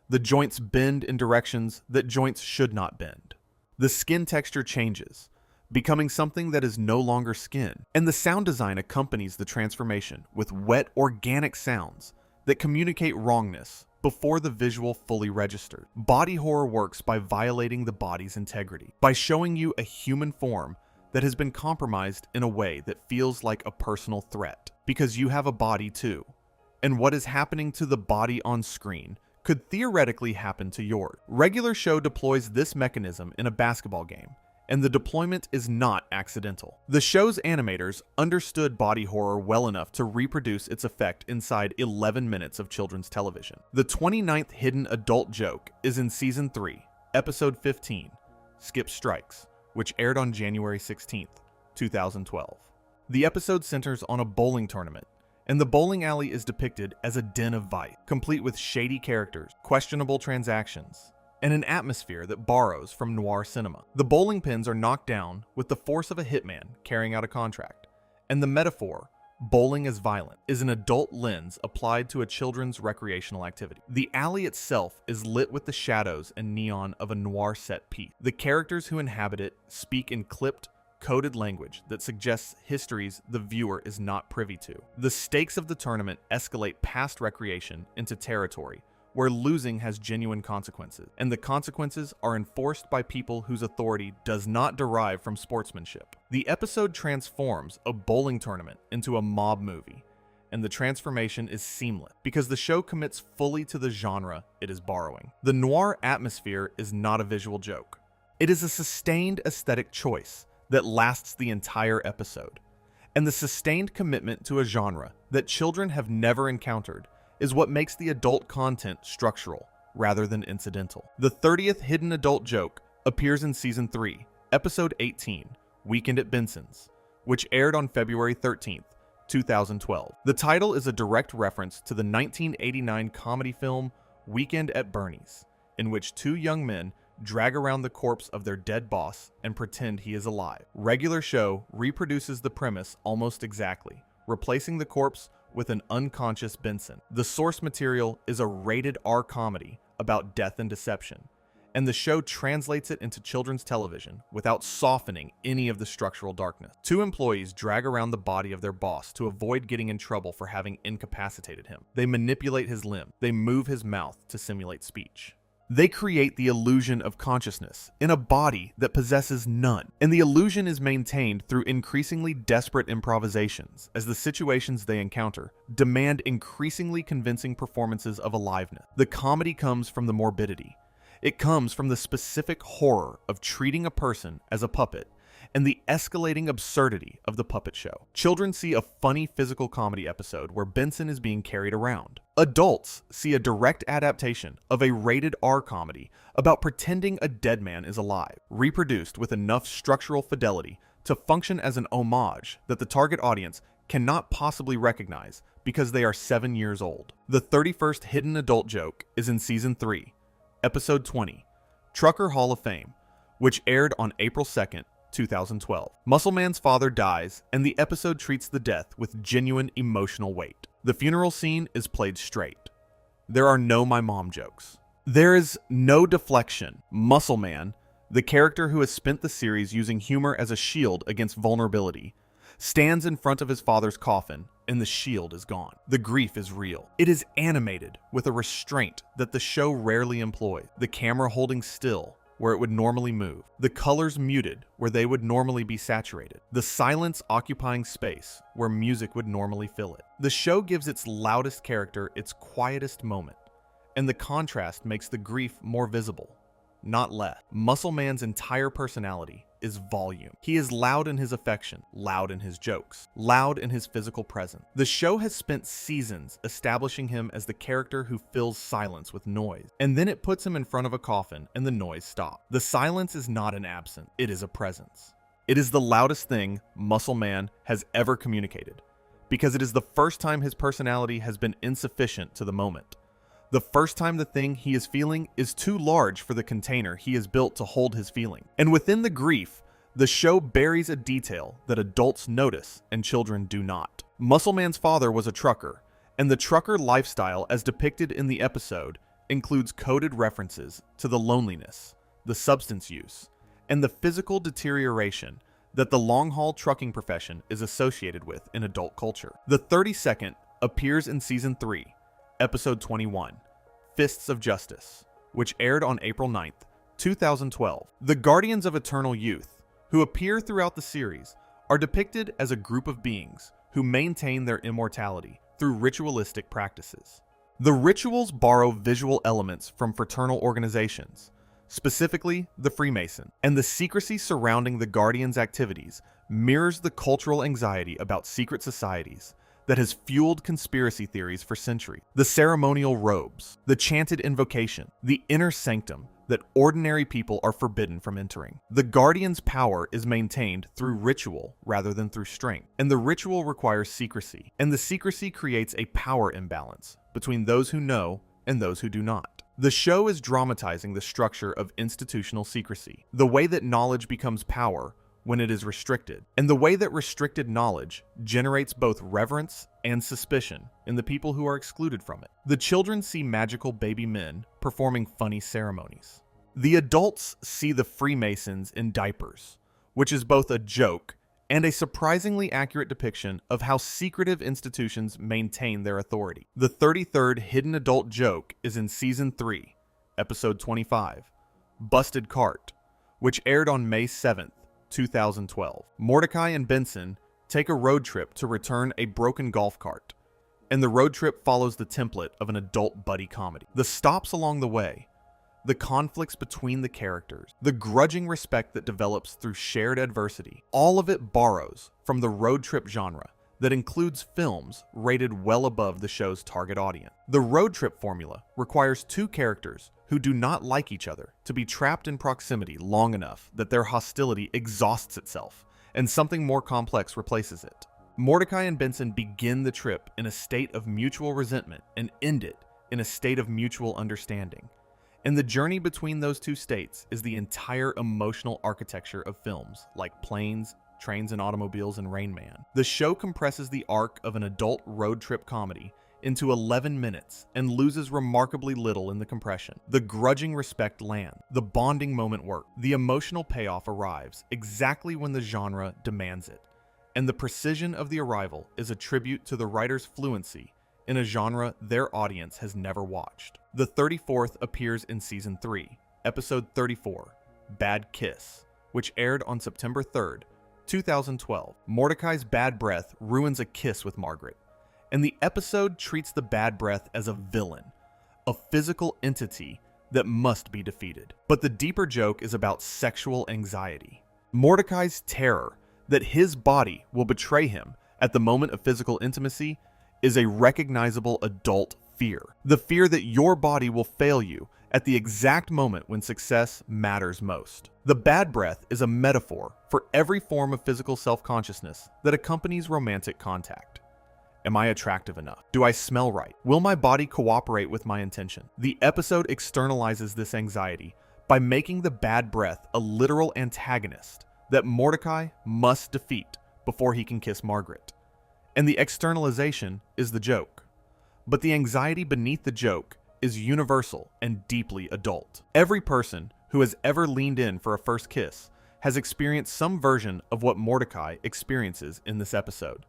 The joints bend in directions that joints should not bend. The skin texture changes, becoming something that is no longer skin, and the sound design accompanies the transformation with wet, organic sounds that communicate wrongness before the visual fully registered. Body horror works by violating the body's integrity, by showing you a human form that has been compromised in a way that feels like a personal threat, because you have a body too, and what is happening to the body on screen could theoretically happen to yours. Regular show deploys this mechanism in a basketball game, and the deployment is not accidental. The show's animators understood body horror well enough to reproduce its effect inside 11 minutes of children's television. The 29th hidden adult joke is in Season 3, Episode 15, Skip Strikes, which aired on January 16th, 2012. The episode centers on a bowling tournament, and the bowling alley is depicted as a den of vice, complete with shady characters, questionable transactions, and an atmosphere that borrows from noir cinema. The bowling pins are knocked down with the force of a hitman carrying out a contract, and the metaphor, bowling as violent, is an adult lens applied to a children's recreational activity. The alley itself is lit with the shadows and neon of a noir set piece. The characters who inhabit it speak in clipped, coded language that suggests histories the viewer is not privy to. The stakes of the tournament escalate past recreation into territory where losing has genuine consequences, and the consequences are enforced by people whose authority does not derive from sportsmanship. The episode transforms a bowling tournament into a mob movie, and the transformation is seamless because the show commits fully to the genre it is borrowing. The noir atmosphere is not a visual joke. It is a sustained aesthetic choice that lasts the entire episode, and the sustained commitment to a genre that children have never encountered is what makes the adult content structural rather than incidental. The 30th hidden adult joke appears in Season 3, Episode 18, Weekend at Benson's, which aired on February 13th, 2012. The title is a direct reference to the 1989 comedy film Weekend at Bernie's, in which two young men drag around the corpse of their dead boss and pretend he is alive. Regular Show reproduces the premise almost exactly, replacing the corpse with an unconscious Benson. The source material is a rated R comedy about death and deception, and the show translates it into children's television without softening any of the structural darkness. Two employees drag around the body of their boss to avoid getting in trouble for having incapacitated him. They manipulate his limb. They move his mouth to simulate speech. They create the illusion of consciousness in a body that possesses none, and the illusion is maintained through increasingly desperate improvisations as the situations they encounter demand increasingly convincing performances of aliveness. The comedy comes from the morbidity. It comes from the specific horror of treating a person as a puppet and the escalating absurdity of the puppet show. Children see a funny physical comedy episode where Benson is being carried around. Adults see a direct adaptation of a rated R comedy about pretending a dead man is alive, reproduced with enough structural fidelity to function as an homage that the target audience cannot possibly recognize because they are 7 years old. The 31st hidden adult joke is in Season 3, Episode 20, Trucker Hall of Fame, which aired on April 2nd, 2012. Muscle Man's father dies, and the episode treats the death with genuine emotional weight. The funeral scene is played straight. There are no "my mom" jokes. There is no deflection. Muscle Man, the character who has spent the series using humor as a shield against vulnerability, stands in front of his father's coffin, and the shield is gone. The grief is real. It is animated with a restraint that the show rarely employs. The camera holding still where it would normally move. The colors muted where they would normally be saturated. The silence occupying space where music would normally fill it. The show gives its loudest character its quietest moment, and the contrast makes the grief more visible, not less. Muscle Man's entire personality is volume. He is loud in his affection, loud in his jokes, loud in his physical presence. The show has spent seasons establishing him as the character who fills silence with noise, and then it puts him in front of a coffin and the noise stops. The silence is not an absence, it is a presence. It is the loudest thing Muscle Man has ever communicated, because it is the first time his personality has been insufficient to the moment. The first time the thing he is feeling is too large for the container he has built to hold his feeling. And within the grief, the show buries a detail that adults notice and children do not. Muscle Man's father was a trucker, and the trucker lifestyle as depicted in the episode includes coded references to the loneliness, the substance use, and the physical deterioration that the long-haul trucking profession is associated with in adult culture. The 32nd appears in Season 3, Episode 21, Fists of Justice, which aired on April 9th, 2012. The Guardians of Eternal Youth, who appear throughout the series, are depicted as a group of beings who maintain their immortality through ritualistic practices. The rituals borrow visual elements from fraternal organizations, specifically the Freemason, and the secrecy surrounding the Guardians' activities mirrors the cultural anxiety about secret societies that has fueled conspiracy theories for centuries. The ceremonial robes, the chanted invocation, the inner sanctum that ordinary people are forbidden from entering. The Guardian's power is maintained through ritual rather than through strength, and the ritual requires secrecy, and the secrecy creates a power imbalance between those who know and those who do not. The show is dramatizing the structure of institutional secrecy, the way that knowledge becomes power when it is restricted, and the way that restricted knowledge generates both reverence and suspicion in the people who are excluded from it. The children see magical baby men performing funny ceremonies. The adults see the Freemasons in diapers, which is both a joke and a surprisingly accurate depiction of how secretive institutions maintain their authority. The 33rd hidden adult joke is in Season 3, Episode 25, Busted Cart, which aired on May 7th, 2012. Mordecai and Benson take a road trip to return a broken golf cart, and the road trip follows the template of an adult buddy comedy. The stops along the way, the conflicts between the characters, the grudging respect that develops through shared adversity, all of it borrows from the road trip genre that includes films rated well above the show's target audience. The road trip formula requires two characters who do not like each other to be trapped in proximity long enough that their hostility exhausts itself, and something more complex replaces it. Mordecai and Benson begin the trip in a state of mutual resentment and end it in a state of mutual understanding. And the journey between those two states is the entire emotional architecture of films like Planes, Trains and Automobiles, and Rain Man. The show compresses the arc of an adult road trip comedy into 11 minutes and loses remarkably little in the compression. The grudging respect lands, the bonding moment works, the emotional payoff arrives exactly when the genre demands it, and the precision of the arrival is a tribute to the writer's fluency in a genre their audience has never watched. The 34th appears in Season 3, Episode 34, Bad Kiss, which aired on September 3rd, 2012. Mordecai's bad breath ruins a kiss with Margaret, and the episode treats the bad breath as a villain, a physical entity that must be defeated. But the deeper joke is about sexual anxiety. Mordecai's terror that his body will betray him at the moment of physical intimacy is a recognizable adult fear. The fear that your body will fail you at the exact moment when success matters most. The bad breath is a metaphor for every form of physical self-consciousness that accompanies romantic contact. Am I attractive enough? Do I smell right? Will my body cooperate with my intention? The episode externalizes this anxiety by making the bad breath a literal antagonist that Mordecai must defeat before he can kiss Margaret. And the externalization is the joke. But the anxiety beneath the joke is universal and deeply adult. Every person who has ever leaned in for a first kiss has experienced some version of what Mordecai experiences in this episode.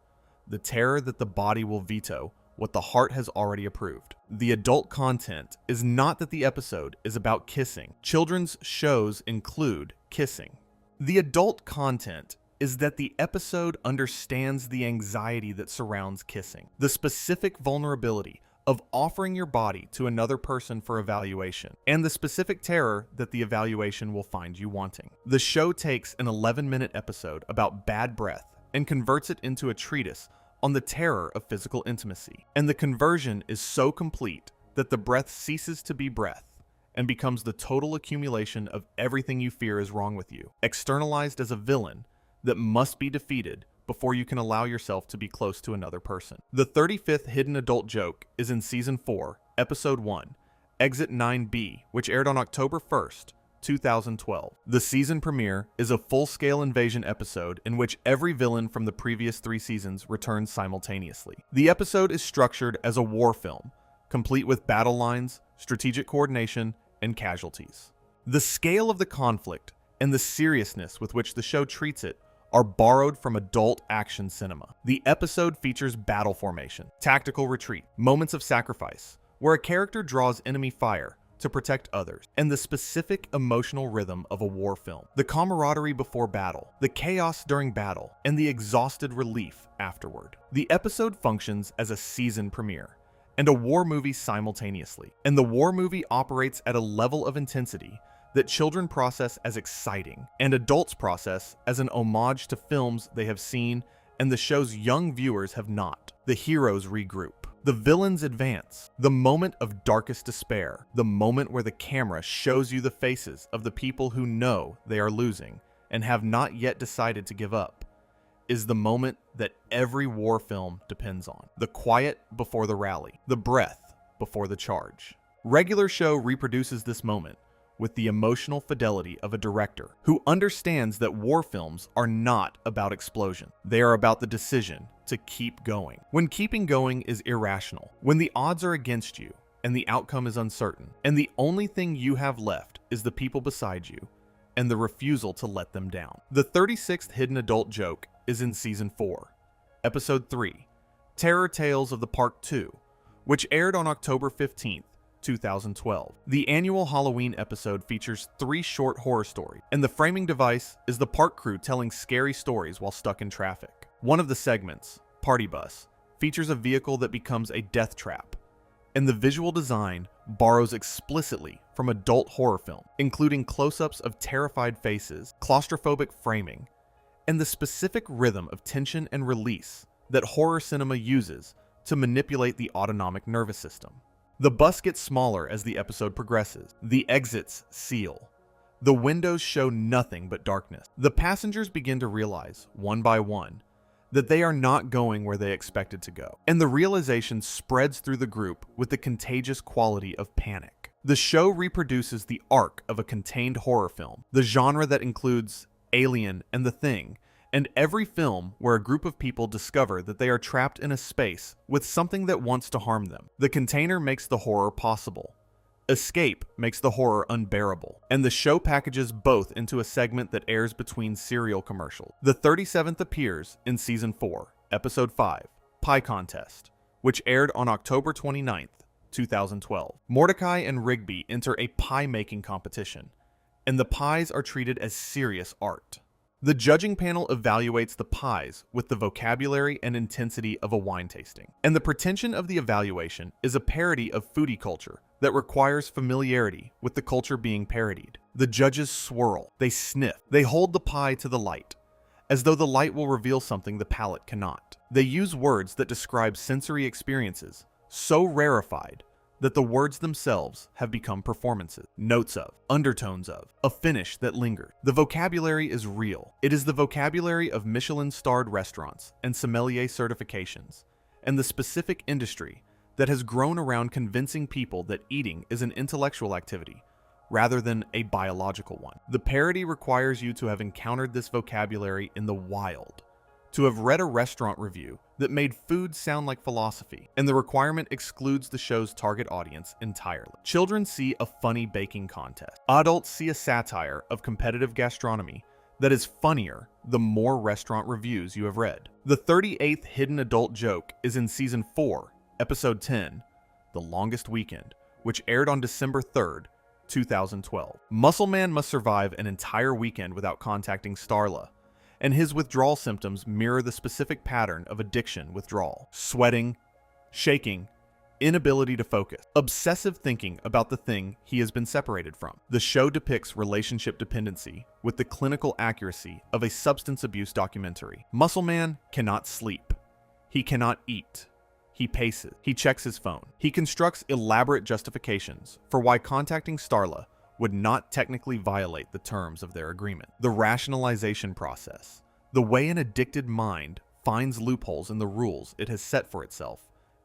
The terror that the body will veto what the heart has already approved. The adult content is not that the episode is about kissing. Children's shows include kissing. The adult content is that the episode understands the anxiety that surrounds kissing, the specific vulnerability of offering your body to another person for evaluation, and the specific terror that the evaluation will find you wanting. The show takes an 11-minute episode about bad breath and converts it into a treatise on the terror of physical intimacy. And the conversion is so complete that the breath ceases to be breath and becomes the total accumulation of everything you fear is wrong with you, externalized as a villain that must be defeated before you can allow yourself to be close to another person. The 35th hidden adult joke is in Season 4, Episode 1, Exit 9B, which aired on October 1st, 2012. The season premiere is a full-scale invasion episode in which every villain from the previous 3 seasons returns simultaneously. The episode is structured as a war film, complete with battle lines, strategic coordination, and casualties. The scale of the conflict and the seriousness with which the show treats it are borrowed from adult action cinema. The episode features battle formation, tactical retreat, moments of sacrifice, where a character draws enemy fire to protect others, and the specific emotional rhythm of a war film. The camaraderie before battle, the chaos during battle, and the exhausted relief afterward. The episode functions as a season premiere and a war movie simultaneously, and the war movie operates at a level of intensity that children process as exciting, and adults process as an homage to films they have seen and the show's young viewers have not. The heroes regroup. The villains advance. The moment of darkest despair, the moment where the camera shows you the faces of the people who know they are losing and have not yet decided to give up, is the moment that every war film depends on. The quiet before the rally, the breath before the charge. Regular show reproduces this moment with the emotional fidelity of a director who understands that war films are not about explosion. They are about the decision to keep going. When keeping going is irrational, when the odds are against you and the outcome is uncertain, and the only thing you have left is the people beside you and the refusal to let them down. The 36th hidden adult joke is in Season 4, Episode 3, Terror Tales of the Park 2, which aired on October 15th, 2012. The annual Halloween episode features 3 short horror stories, and the framing device is the park crew telling scary stories while stuck in traffic. One of the segments, Party Bus, features a vehicle that becomes a death trap, and the visual design borrows explicitly from adult horror film, including close-ups of terrified faces, claustrophobic framing, and the specific rhythm of tension and release that horror cinema uses to manipulate the autonomic nervous system. The bus gets smaller as the episode progresses. The exits seal. The windows show nothing but darkness. The passengers begin to realize, one by one, that they are not going where they expected to go. And the realization spreads through the group with the contagious quality of panic. The show reproduces the arc of a contained horror film, the genre that includes Alien and The Thing, and every film where a group of people discover that they are trapped in a space with something that wants to harm them. The container makes the horror possible. Escape makes the horror unbearable, and the show packages both into a segment that airs between cereal commercials. The 37th appears in Season 4, Episode 5, Pie Contest, which aired on October 29th, 2012. Mordecai and Rigby enter a pie-making competition, and the pies are treated as serious art. The judging panel evaluates the pies with the vocabulary and intensity of a wine tasting. And the pretension of the evaluation is a parody of foodie culture that requires familiarity with the culture being parodied. The judges swirl, they sniff, they hold the pie to the light, as though the light will reveal something the palate cannot. They use words that describe sensory experiences, so rarefied that the words themselves have become performances, notes of, undertones of, a finish that lingers. The vocabulary is real. It is the vocabulary of Michelin-starred restaurants and sommelier certifications, and the specific industry that has grown around convincing people that eating is an intellectual activity rather than a biological one. The parody requires you to have encountered this vocabulary in the wild, to have read a restaurant review that made food sound like philosophy, and the requirement excludes the show's target audience entirely. Children see a funny baking contest. Adults see a satire of competitive gastronomy that is funnier the more restaurant reviews you have read. The 38th hidden adult joke is in Season 4, Episode 10, The Longest Weekend, which aired on December 3rd, 2012. Muscle Man must survive an entire weekend without contacting Starla, and his withdrawal symptoms mirror the specific pattern of addiction withdrawal: sweating, shaking, inability to focus, obsessive thinking about the thing he has been separated from. The show depicts relationship dependency with the clinical accuracy of a substance abuse documentary. Muscle Man cannot sleep. He cannot eat. He paces. He checks his phone. He constructs elaborate justifications for why contacting Starla would not technically violate the terms of their agreement. The rationalization process, the way an addicted mind finds loopholes in the rules it has set for itself,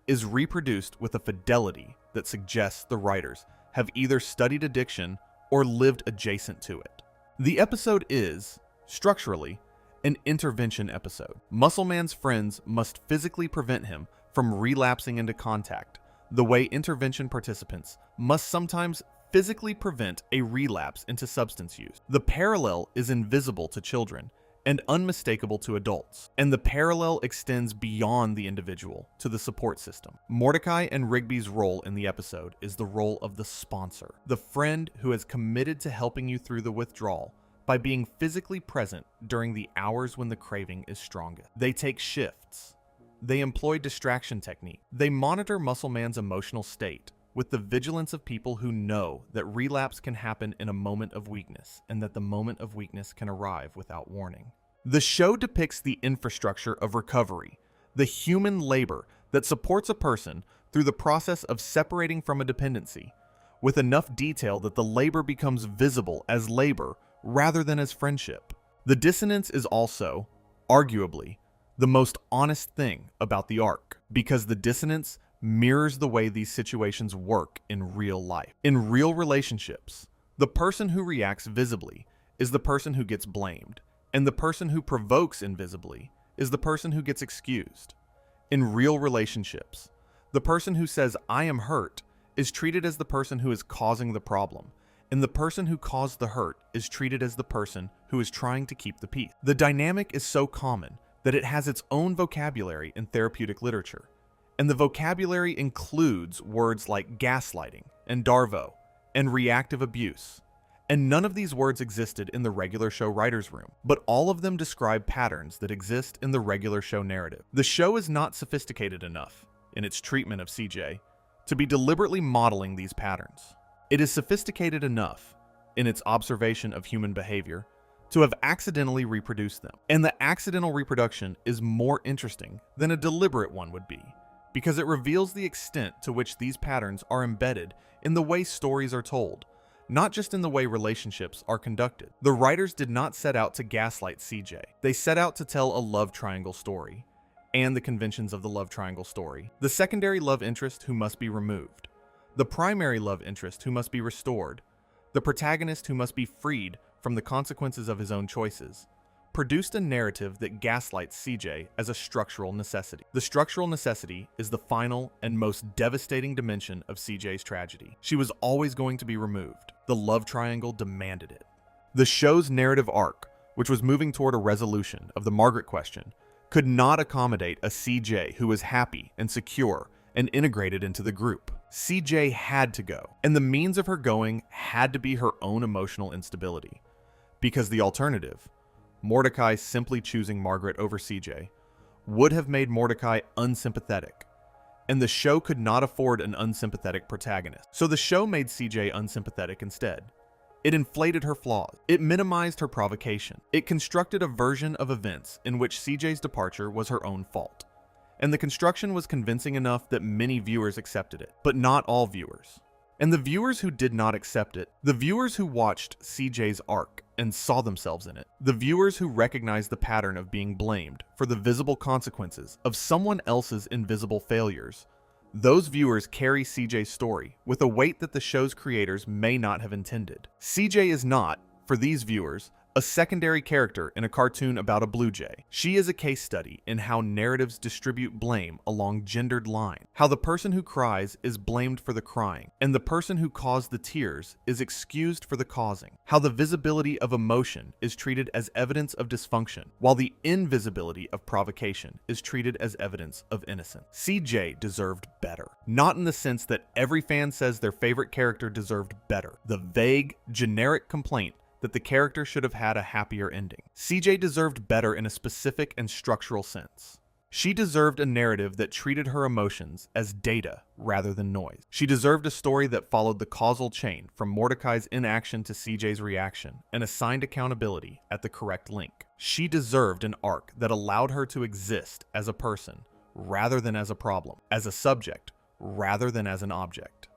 is reproduced with a fidelity that suggests the writers have either studied addiction or lived adjacent to it. The episode is, structurally, an intervention episode. Muscle Man's friends must physically prevent him from relapsing into contact, the way intervention participants must sometimes physically prevent a relapse into substance use. The parallel is invisible to children and unmistakable to adults, and the parallel extends beyond the individual to the support system. Mordecai and Rigby's role in the episode is the role of the sponsor, the friend who has committed to helping you through the withdrawal by being physically present during the hours when the craving is strongest. They take shifts. They employ distraction technique. They monitor Muscle Man's emotional state with the vigilance of people who know that relapse can happen in a moment of weakness, and that the moment of weakness can arrive without warning. The show depicts the infrastructure of recovery, the human labor that supports a person through the process of separating from a dependency, with enough detail that the labor becomes visible as labor rather than as friendship. The dissonance is also, arguably, the most honest thing about the arc, because the dissonance mirrors the way these situations work in real life. In real relationships, the person who reacts visibly is the person who gets blamed, and the person who provokes invisibly is the person who gets excused. In real relationships, the person who says, "I am hurt," is treated as the person who is causing the problem, and the person who caused the hurt is treated as the person who is trying to keep the peace. The dynamic is so common that it has its own vocabulary in therapeutic literature. And the vocabulary includes words like gaslighting and darvo and reactive abuse. And none of these words existed in the regular show writer's room, but all of them describe patterns that exist in the regular show narrative. The show is not sophisticated enough in its treatment of CJ to be deliberately modeling these patterns. It is sophisticated enough in its observation of human behavior to have accidentally reproduced them. And the accidental reproduction is more interesting than a deliberate one would be, because it reveals the extent to which these patterns are embedded in the way stories are told, not just in the way relationships are conducted. The writers did not set out to gaslight CJ. They set out to tell a love triangle story, and the conventions of the love triangle story. The secondary love interest who must be removed, the primary love interest who must be restored, the protagonist who must be freed from the consequences of his own choices, produced a narrative that gaslights CJ as a structural necessity. The structural necessity is the final and most devastating dimension of CJ's tragedy. She was always going to be removed. The love triangle demanded it. The show's narrative arc, which was moving toward a resolution of the Margaret question, could not accommodate a CJ who was happy and secure and integrated into the group. CJ had to go, and the means of her going had to be her own emotional instability. Because the alternative, Mordecai simply choosing Margaret over CJ, would have made Mordecai unsympathetic, and the show could not afford an unsympathetic protagonist. So the show made CJ unsympathetic instead. It inflated her flaws. It minimized her provocation. It constructed a version of events in which CJ's departure was her own fault. And the construction was convincing enough that many viewers accepted it, but not all viewers. And the viewers who did not accept it, the viewers who watched CJ's arc and saw themselves in it, the viewers who recognized the pattern of being blamed for the visible consequences of someone else's invisible failures, those viewers carry CJ's story with a weight that the show's creators may not have intended. CJ is not, for these viewers, a secondary character in a cartoon about a blue jay. She is a case study in how narratives distribute blame along gendered lines, how the person who cries is blamed for the crying, and the person who caused the tears is excused for the causing, how the visibility of emotion is treated as evidence of dysfunction, while the invisibility of provocation is treated as evidence of innocence. CJ deserved better. Not in the sense that every fan says their favorite character deserved better. The vague, generic complaint that the character should have had a happier ending. CJ deserved better in a specific and structural sense. She deserved a narrative that treated her emotions as data rather than noise. She deserved a story that followed the causal chain from Mordecai's inaction to CJ's reaction and assigned accountability at the correct link. She deserved an arc that allowed her to exist as a person rather than as a problem, as a subject rather than as an object,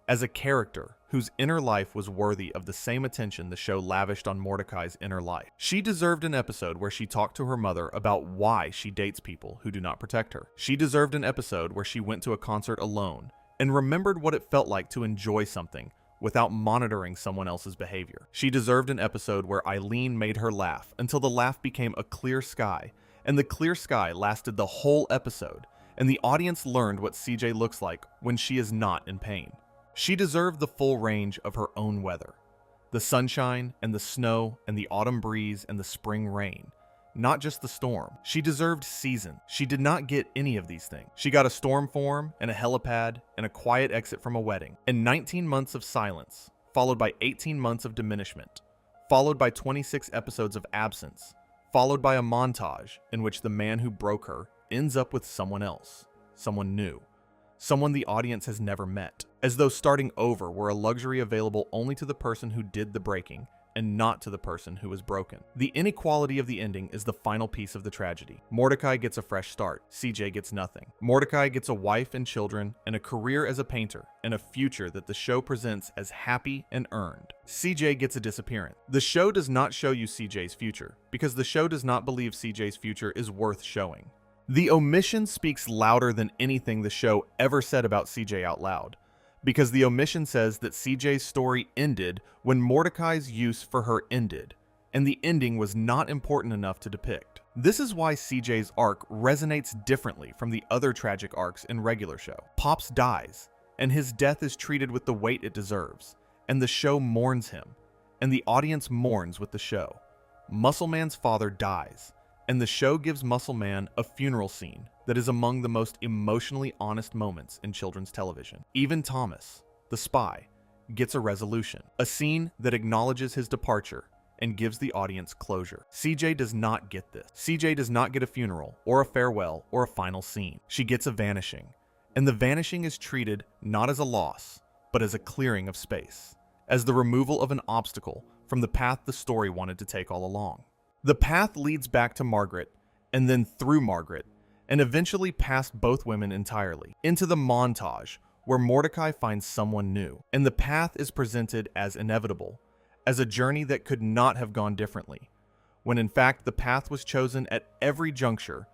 as a character whose inner life was worthy of the same attention the show lavished on Mordecai's inner life. She deserved an episode where she talked to her mother about why she dates people who do not protect her. She deserved an episode where she went to a concert alone and remembered what it felt like to enjoy something without monitoring someone else's behavior. She deserved an episode where Eileen made her laugh until the laugh became a clear sky, and the clear sky lasted the whole episode, and the audience learned what CJ looks like when she is not in pain. She deserved the full range of her own weather. The sunshine and the snow and the autumn breeze and the spring rain. Not just the storm. She deserved season. She did not get any of these things. She got a storm form and a helipad and a quiet exit from a wedding. And 19 months of silence, followed by 18 months of diminishment, followed by 26 episodes of absence, followed by a montage in which the man who broke her ends up with someone else, someone new. Someone the audience has never met, as though starting over were a luxury available only to the person who did the breaking and not to the person who was broken. The inequality of the ending is the final piece of the tragedy. Mordecai gets a fresh start, CJ gets nothing. Mordecai gets a wife and children and a career as a painter and a future that the show presents as happy and earned. CJ gets a disappearance. The show does not show you CJ's future because the show does not believe CJ's future is worth showing. The omission speaks louder than anything the show ever said about CJ out loud, because the omission says that CJ's story ended when Mordecai's use for her ended, and the ending was not important enough to depict. This is why CJ's arc resonates differently from the other tragic arcs in regular show. Pops dies, and his death is treated with the weight it deserves, and the show mourns him, and the audience mourns with the show. Muscle Man's father dies, and the show gives Muscle Man a funeral scene that is among the most emotionally honest moments in children's television. Even Thomas, the spy, gets a resolution, a scene that acknowledges his departure and gives the audience closure. CJ does not get this. CJ does not get a funeral or a farewell or a final scene. She gets a vanishing, and the vanishing is treated not as a loss, but as a clearing of space, as the removal of an obstacle from the path the story wanted to take all along. The path leads back to Margaret, and then through Margaret, and eventually past both women entirely, into the montage where Mordecai finds someone new, and the path is presented as inevitable, as a journey that could not have gone differently, when in fact the path was chosen at every juncture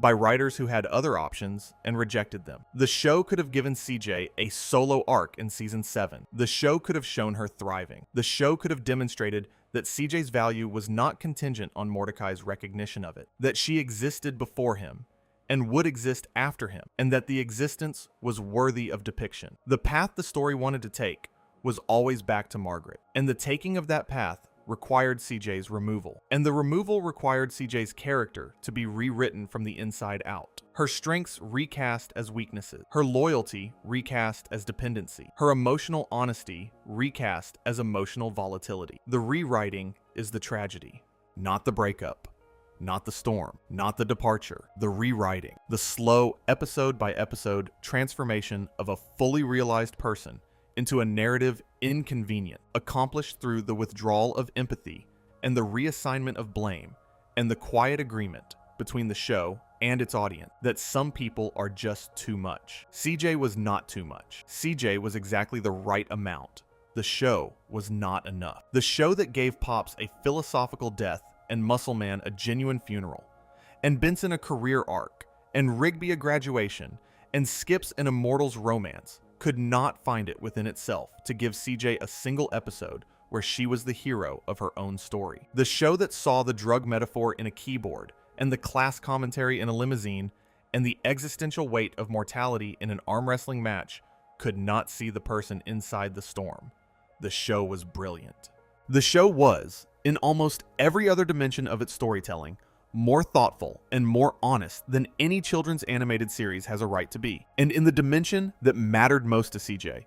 by writers who had other options and rejected them. The show could have given CJ a solo arc in season 7. The show could have shown her thriving. The show could have demonstrated that CJ's value was not contingent on Mordecai's recognition of it, that she existed before him and would exist after him, and that the existence was worthy of depiction. The path the story wanted to take was always back to Margaret, and the taking of that path required CJ's removal, and the removal required CJ's character to be rewritten from the inside out. Her strengths recast as weaknesses, her loyalty recast as dependency, her emotional honesty recast as emotional volatility. The rewriting is the tragedy, not the breakup, not the storm, not the departure, the rewriting, the slow episode-by-episode transformation of a fully realized person into a narrative inconvenient, accomplished through the withdrawal of empathy and the reassignment of blame and the quiet agreement between the show and its audience that some people are just too much. CJ was not too much. CJ was exactly the right amount. The show was not enough. The show that gave Pops a philosophical death and Muscle Man a genuine funeral, and Benson a career arc, and Rigby a graduation, and Skips an immortal's romance, could not find it within itself to give CJ a single episode where she was the hero of her own story. The show that saw the drug metaphor in a keyboard, and the class commentary in a limousine, and the existential weight of mortality in an arm wrestling match could not see the person inside the storm. The show was brilliant. The show was, in almost every other dimension of its storytelling, more thoughtful and more honest than any children's animated series has a right to be. And in the dimension that mattered most to CJ,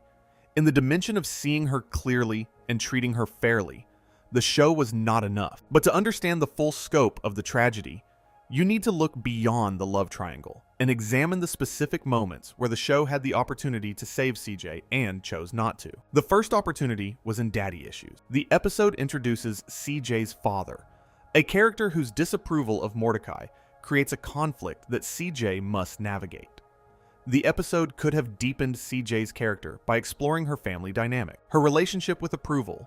in the dimension of seeing her clearly and treating her fairly, the show was not enough. But to understand the full scope of the tragedy, you need to look beyond the love triangle and examine the specific moments where the show had the opportunity to save CJ and chose not to. The first opportunity was in Daddy Issues. The episode introduces CJ's father, a character whose disapproval of Mordecai creates a conflict that CJ must navigate. The episode could have deepened CJ's character by exploring her family dynamic, her relationship with approval,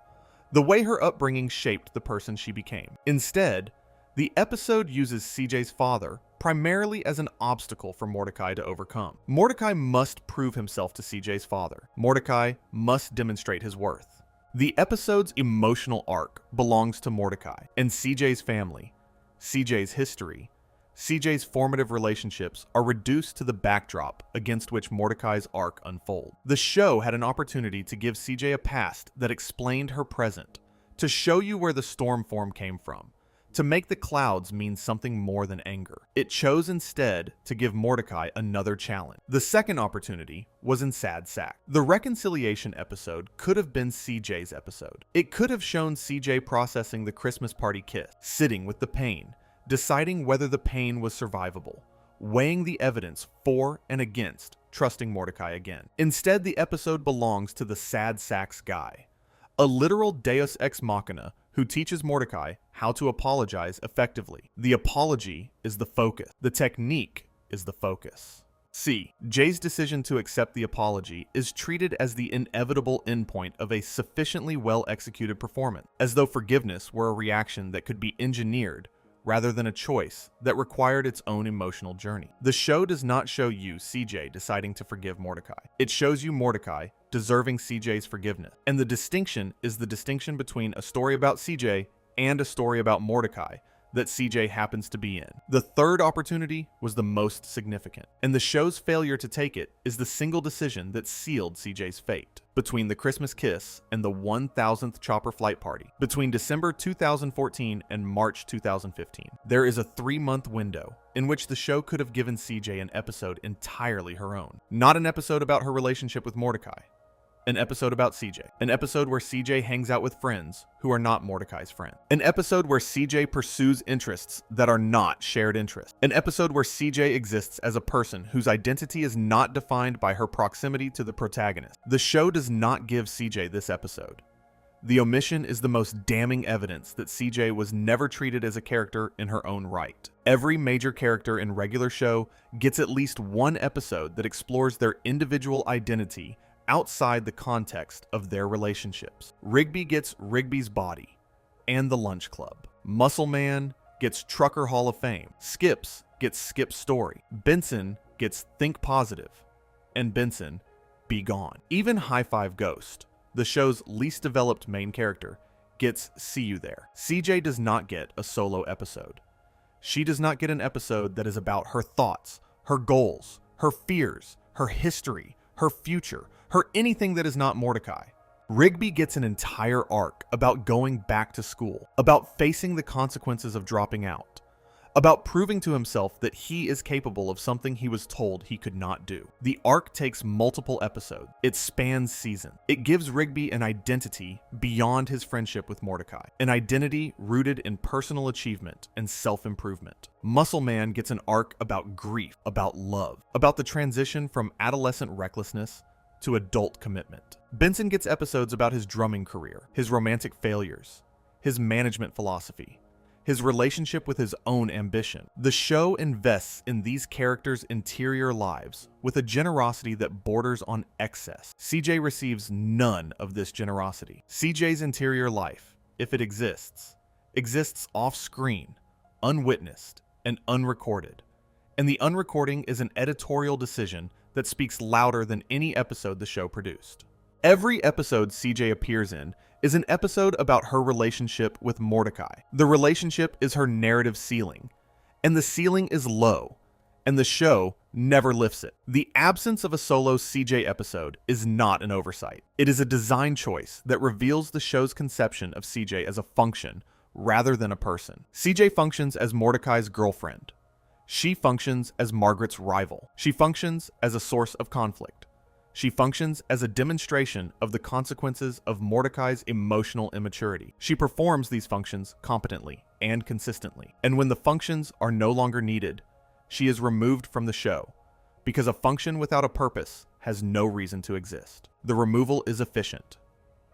the way her upbringing shaped the person she became. Instead, the episode uses CJ's father primarily as an obstacle for Mordecai to overcome. Mordecai must prove himself to CJ's father. Mordecai must demonstrate his worth. The episode's emotional arc belongs to Mordecai and CJ's family. CJ's history, CJ's formative relationships are reduced to the backdrop against which Mordecai's arc unfolds. The show had an opportunity to give CJ a past that explained her present, to show you where the storm form came from, to make the clouds mean something more than anger. It chose instead to give Mordecai another challenge. The second opportunity was in Sad Sack. The reconciliation episode could have been CJ's episode. It could have shown CJ processing the Christmas party kiss, sitting with the pain, deciding whether the pain was survivable, weighing the evidence for and against trusting Mordecai again. Instead, the episode belongs to the Sad Sack's guy, a literal deus ex machina who teaches Mordecai how to apologize effectively. The apology is the focus. The technique is the focus. C. Jay's decision to accept the apology is treated as the inevitable endpoint of a sufficiently well-executed performance, as though forgiveness were a reaction that could be engineered rather than a choice that required its own emotional journey. The show does not show you CJ deciding to forgive Mordecai. It shows you Mordecai deserving CJ's forgiveness. And the distinction is the distinction between a story about CJ and a story about Mordecai that CJ happens to be in. The third opportunity was the most significant, and the show's failure to take it is the single decision that sealed CJ's fate. Between the Christmas kiss and the 1000th chopper flight party, between December 2014 and March 2015, there is a 3-month window in which the show could have given CJ an episode entirely her own. Not an episode about her relationship with Mordecai, an episode about CJ. An episode where CJ hangs out with friends who are not Mordecai's friends. An episode where CJ pursues interests that are not shared interests. An episode where CJ exists as a person whose identity is not defined by her proximity to the protagonist. The show does not give CJ this episode. The omission is the most damning evidence that CJ was never treated as a character in her own right. Every major character in regular show gets at least one episode that explores their individual identity outside the context of their relationships. Rigby gets Rigby's Body and the Lunch Club. Muscle Man gets Trucker Hall of Fame. Skips gets Skip's Story. Benson gets Think Positive. And Benson, Be Gone. Even High Five Ghost, the show's least developed main character, gets See You There. CJ does not get a solo episode. She does not get an episode that is about her thoughts, her goals, her fears, her history, her future, her anything that is not Mordecai. Rigby gets an entire arc about going back to school, about facing the consequences of dropping out, about proving to himself that he is capable of something he was told he could not do. The arc takes multiple episodes. It spans seasons. It gives Rigby an identity beyond his friendship with Mordecai, an identity rooted in personal achievement and self-improvement. Muscle Man gets an arc about grief, about love, about the transition from adolescent recklessness to adult commitment. Benson gets episodes about his drumming career, his romantic failures, his management philosophy, his relationship with his own ambition. The show invests in these characters' interior lives with a generosity that borders on excess. CJ receives none of this generosity. CJ's interior life, if it exists off-screen, unwitnessed, and unrecorded. And the unrecording is an editorial decision that speaks louder than any episode the show produced. Every episode CJ appears in is an episode about her relationship with Mordecai. The relationship is her narrative ceiling, and the ceiling is low, and the show never lifts it. The absence of a solo CJ episode is not an oversight. It is a design choice that reveals the show's conception of CJ as a function rather than a person. CJ functions as Mordecai's girlfriend. She functions as Margaret's rival. She functions as a source of conflict. She functions as a demonstration of the consequences of Mordecai's emotional immaturity. She performs these functions competently and consistently. And when the functions are no longer needed, she is removed from the show, because a function without a purpose has no reason to exist. The removal is efficient.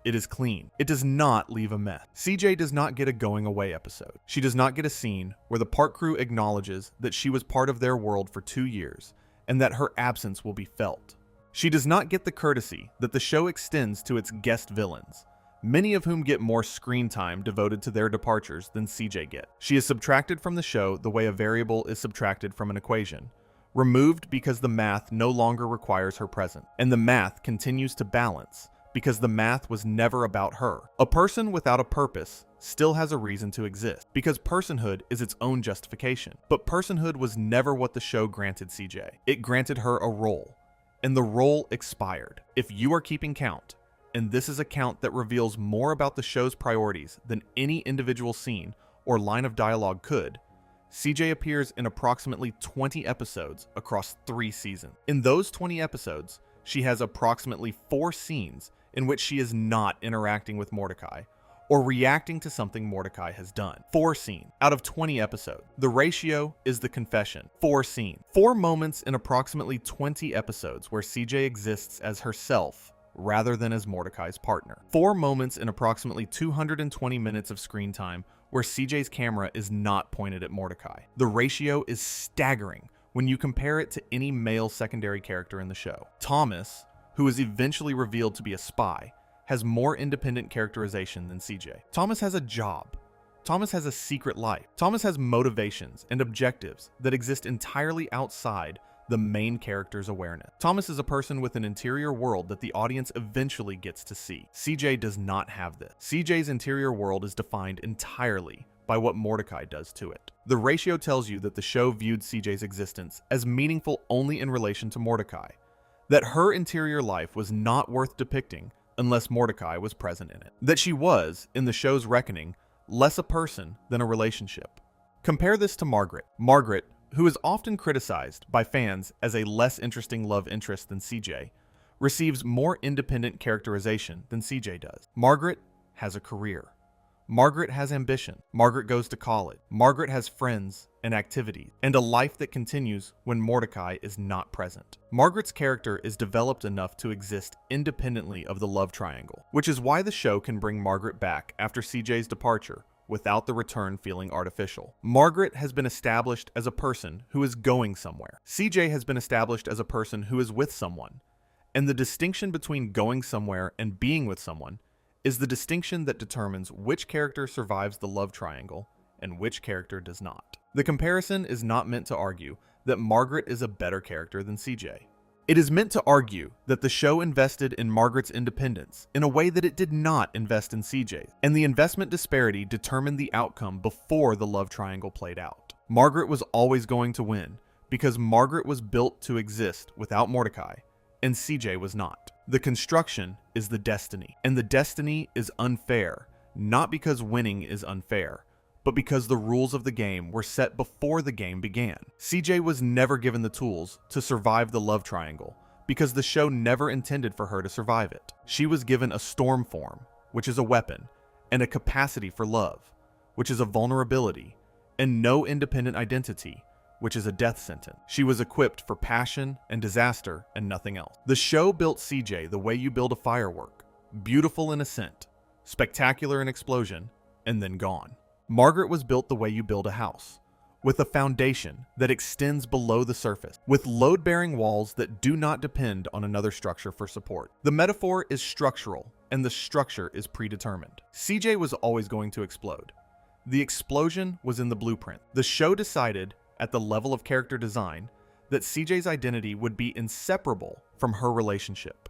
It is clean. It does not leave a mess. CJ does not get a going away episode. She does not get a scene where the park crew acknowledges that she was part of their world for 2 years and that her absence will be felt. She does not get the courtesy that the show extends to its guest villains, many of whom get more screen time devoted to their departures than CJ get. She is subtracted from the show the way a variable is subtracted from an equation, removed because the math no longer requires her presence, and the math continues to balance because the math was never about her. A person without a purpose still has a reason to exist, because personhood is its own justification. But personhood was never what the show granted CJ. It granted her a role, and the role expired. If you are keeping count, and this is a count that reveals more about the show's priorities than any individual scene or line of dialogue could, CJ appears in approximately 20 episodes across 3 seasons. In those 20 episodes, she has approximately 4 scenes in which she is not interacting with Mordecai or reacting to something Mordecai has done. 4 scenes out of 20 episodes. The ratio is the confession. 4 scenes. 4 moments in approximately 20 episodes where CJ exists as herself rather than as Mordecai's partner. 4 moments in approximately 220 minutes of screen time where CJ's camera is not pointed at Mordecai. The ratio is staggering when you compare it to any male secondary character in the show. Thomas, who is eventually revealed to be a spy, has more independent characterization than CJ. Thomas has a job. Thomas has a secret life. Thomas has motivations and objectives that exist entirely outside the main character's awareness. Thomas is a person with an interior world that the audience eventually gets to see. CJ does not have this. CJ's interior world is defined entirely by what Mordecai does to it. The ratio tells you that the show viewed CJ's existence as meaningful only in relation to Mordecai, that her interior life was not worth depicting unless Mordecai was present in it, that she was, in the show's reckoning, less a person than a relationship. Compare this to Margaret. Margaret, who is often criticized by fans as a less interesting love interest than CJ, receives more independent characterization than CJ does. Margaret has a career. Margaret has ambition. Margaret goes to college. Margaret has friends and activities, and a life that continues when Mordecai is not present. Margaret's character is developed enough to exist independently of the love triangle, which is why the show can bring Margaret back after CJ's departure without the return feeling artificial. Margaret has been established as a person who is going somewhere. CJ has been established as a person who is with someone. And the distinction between going somewhere and being with someone is the distinction that determines which character survives the love triangle and which character does not. The comparison is not meant to argue that Margaret is a better character than CJ. It is meant to argue that the show invested in Margaret's independence in a way that it did not invest in CJ's, and the investment disparity determined the outcome before the love triangle played out. Margaret was always going to win because Margaret was built to exist without Mordecai, and CJ was not. The construction is the destiny, and the destiny is unfair, not because winning is unfair, but because the rules of the game were set before the game began. CJ was never given the tools to survive the love triangle because the show never intended for her to survive it. She was given a storm form, which is a weapon, and a capacity for love, which is a vulnerability, and no independent identity, which is a death sentence. She was equipped for passion and disaster and nothing else. The show built CJ the way you build a firework, beautiful in ascent, spectacular in explosion, and then gone. Margaret was built the way you build a house, with a foundation that extends below the surface, with load-bearing walls that do not depend on another structure for support. The metaphor is structural, and the structure is predetermined. CJ was always going to explode. The explosion was in the blueprint. The show decided, at the level of character design, that CJ's identity would be inseparable from her relationship.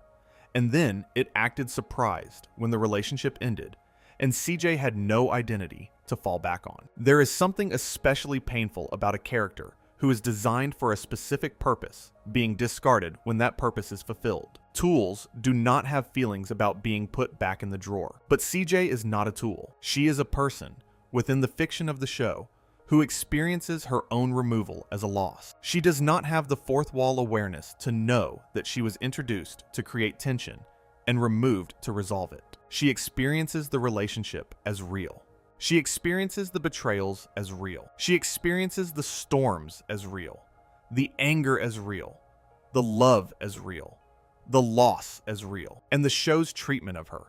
And then it acted surprised when the relationship ended, and CJ had no identity to fall back on. There is something especially painful about a character who is designed for a specific purpose being discarded when that purpose is fulfilled. Tools do not have feelings about being put back in the drawer. But CJ is not a tool. She is a person within the fiction of the show who experiences her own removal as a loss. She does not have the fourth wall awareness to know that she was introduced to create tension and removed to resolve it. She experiences the relationship as real. She experiences the betrayals as real. She experiences the storms as real, the anger as real, the love as real, the loss as real. And the show's treatment of her,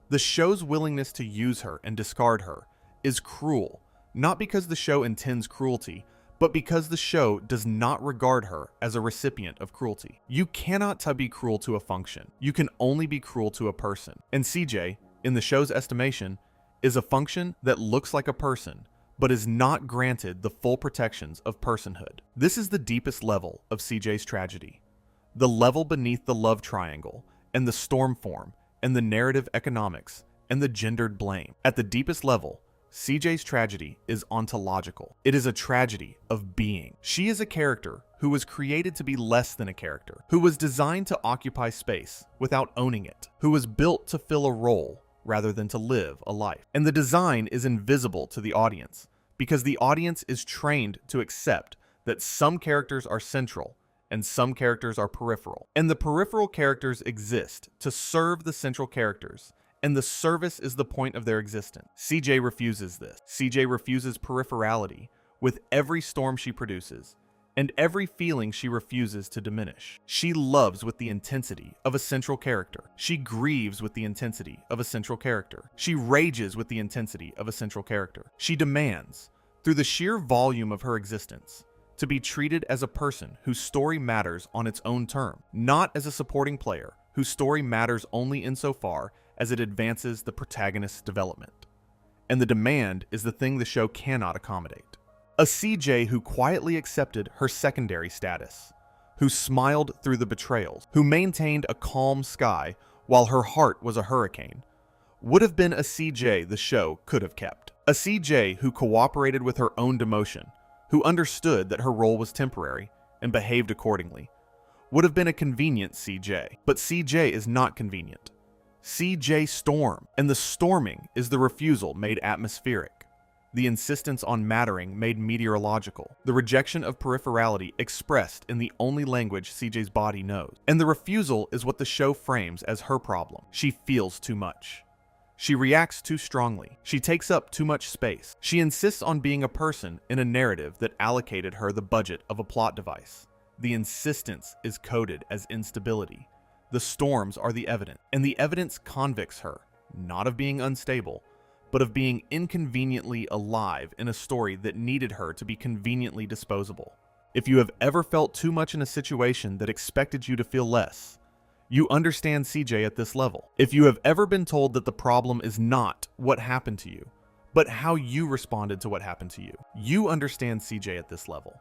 the show's willingness to use her and discard her, is cruel, not because the show intends cruelty, but because the show does not regard her as a recipient of cruelty. You cannot be cruel to a function. You can only be cruel to a person. And CJ, in the show's estimation, is a function that looks like a person, but is not granted the full protections of personhood. This is the deepest level of CJ's tragedy. The level beneath the love triangle, and the storm form, and the narrative economics, and the gendered blame. At the deepest level, CJ's tragedy is ontological. It is a tragedy of being. She is a character who was created to be less than a character, who was designed to occupy space without owning it, who was built to fill a role rather than to live a life. And the design is invisible to the audience because the audience is trained to accept that some characters are central and some characters are peripheral. And the peripheral characters exist to serve the central characters, and the service is the point of their existence. CJ refuses this. CJ refuses peripherality with every storm she produces, and every feeling she refuses to diminish. She loves with the intensity of a central character. She grieves with the intensity of a central character. She rages with the intensity of a central character. She demands, through the sheer volume of her existence, to be treated as a person whose story matters on its own term, not as a supporting player whose story matters only insofar as it advances the protagonist's development. And the demand is the thing the show cannot accommodate. A CJ who quietly accepted her secondary status, who smiled through the betrayals, who maintained a calm sky while her heart was a hurricane, would have been a CJ the show could have kept. A CJ who cooperated with her own demotion, who understood that her role was temporary and behaved accordingly, would have been a convenient CJ. But CJ is not convenient. CJ storm, and the storming is the refusal made atmospheric, the insistence on mattering made meteorological, the rejection of peripherality expressed in the only language CJ's body knows. And the refusal is what the show frames as her problem. She feels too much. She reacts too strongly. She takes up too much space. She insists on being a person in a narrative that allocated her the budget of a plot device. The insistence is coded as instability. The storms are the evidence, and the evidence convicts her, not of being unstable, but of being inconveniently alive in a story that needed her to be conveniently disposable. If you have ever felt too much in a situation that expected you to feel less, you understand CJ at this level. If you have ever been told that the problem is not what happened to you, but how you responded to what happened to you, you understand CJ at this level.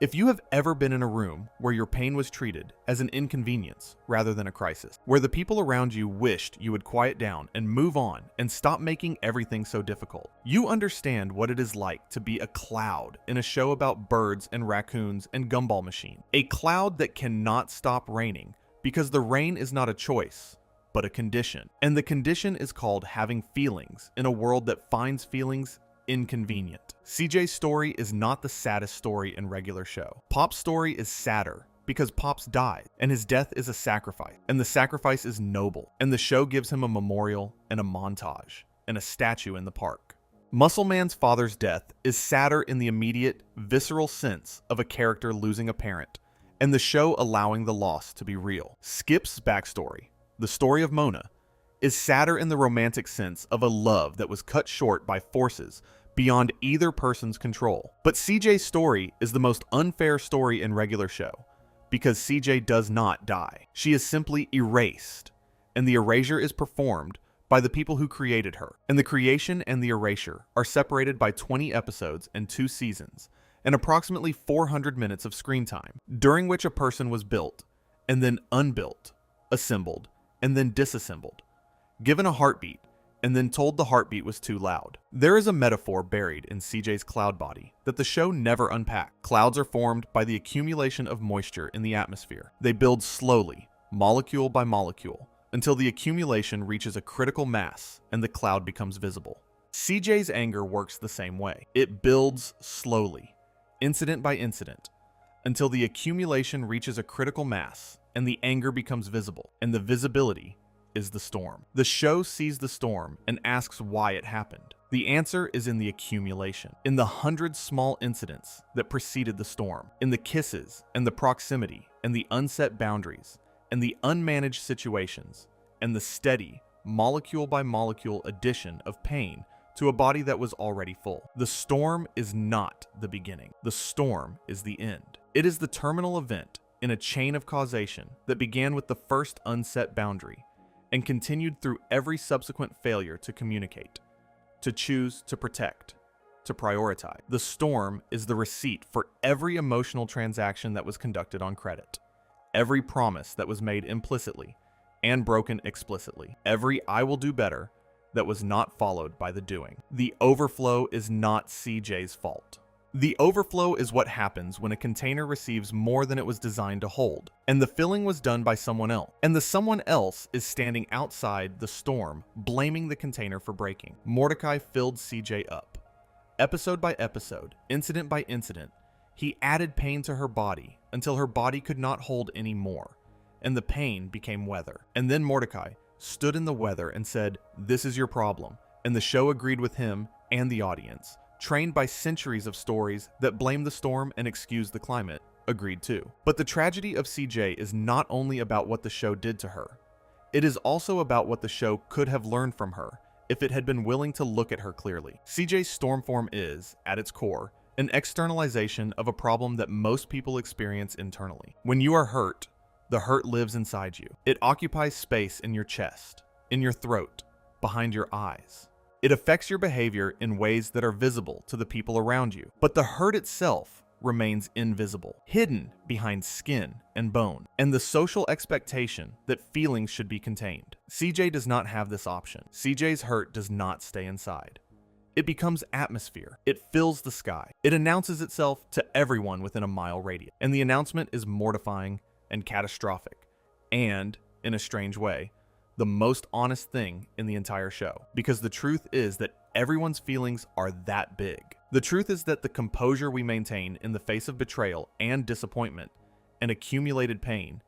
If you have ever been in a room where your pain was treated as an inconvenience rather than a crisis, where the people around you wished you would quiet down and move on and stop making everything so difficult, you understand what it is like to be a cloud in a show about birds and raccoons and Gumball Machine. A cloud that cannot stop raining because the rain is not a choice, but a condition. And the condition is called having feelings in a world that finds feelings inconvenient. CJ's story is not the saddest story in regular show. Pop's story is sadder because Pop's died, and his death is a sacrifice, and the sacrifice is noble, and the show gives him a memorial and a montage, and a statue in the park. Muscle Man's father's death is sadder in the immediate, visceral sense of a character losing a parent, and the show allowing the loss to be real. Skip's backstory, the story of Mona, is sadder in the romantic sense of a love that was cut short by forces beyond either person's control. But CJ's story is the most unfair story in regular show, because CJ does not die. She is simply erased, and the erasure is performed by the people who created her. And the creation and the erasure are separated by 20 episodes and 2 seasons, and approximately 400 minutes of screen time, during which a person was built, and then unbuilt, assembled, and then disassembled, given a heartbeat, and then told the heartbeat was too loud. There is a metaphor buried in CJ's cloud body that the show never unpacked. Clouds are formed by the accumulation of moisture in the atmosphere. They build slowly, molecule by molecule, until the accumulation reaches a critical mass and the cloud becomes visible. CJ's anger works the same way. It builds slowly, incident by incident, until the accumulation reaches a critical mass and the anger becomes visible, and the visibility is the storm. The show sees the storm and asks why it happened. The answer is in the accumulation, in the 100 small incidents that preceded the storm, in the kisses and the proximity and the unset boundaries and the unmanaged situations and the steady, molecule by molecule addition of pain to a body that was already full. The storm is not the beginning. The storm is the end. It is the terminal event in a chain of causation that began with the first unset boundary and continued through every subsequent failure to communicate, to choose to protect, to prioritize. The storm is the receipt for every emotional transaction that was conducted on credit, every promise that was made implicitly and broken explicitly, every "I will do better" that was not followed by the doing. The overflow is not CJ's fault. The overflow is what happens when a container receives more than it was designed to hold, and the filling was done by someone else, and the someone else is standing outside the storm, blaming the container for breaking. Mordecai filled CJ up. Episode by episode, incident by incident, he added pain to her body until her body could not hold any more, and the pain became weather. And then Mordecai stood in the weather and said, "This is your problem," and the show agreed with him and the audience, trained by centuries of stories that blame the storm and excuse the climate, agreed too. But the tragedy of CJ is not only about what the show did to her. It is also about what the show could have learned from her if it had been willing to look at her clearly. CJ's Stormform is, at its core, an externalization of a problem that most people experience internally. When you are hurt, the hurt lives inside you. It occupies space in your chest, in your throat, behind your eyes. It affects your behavior in ways that are visible to the people around you, but the hurt itself remains invisible, hidden behind skin and bone, and the social expectation that feelings should be contained. CJ does not have this option. CJ's hurt does not stay inside. It becomes atmosphere. It fills the sky. It announces itself to everyone within a mile radius, and the announcement is mortifying and catastrophic, and, in a strange way, the most honest thing in the entire show, because the truth is that everyone's feelings are that big. The truth is that the composure we maintain in the face of betrayal and disappointment and accumulated pain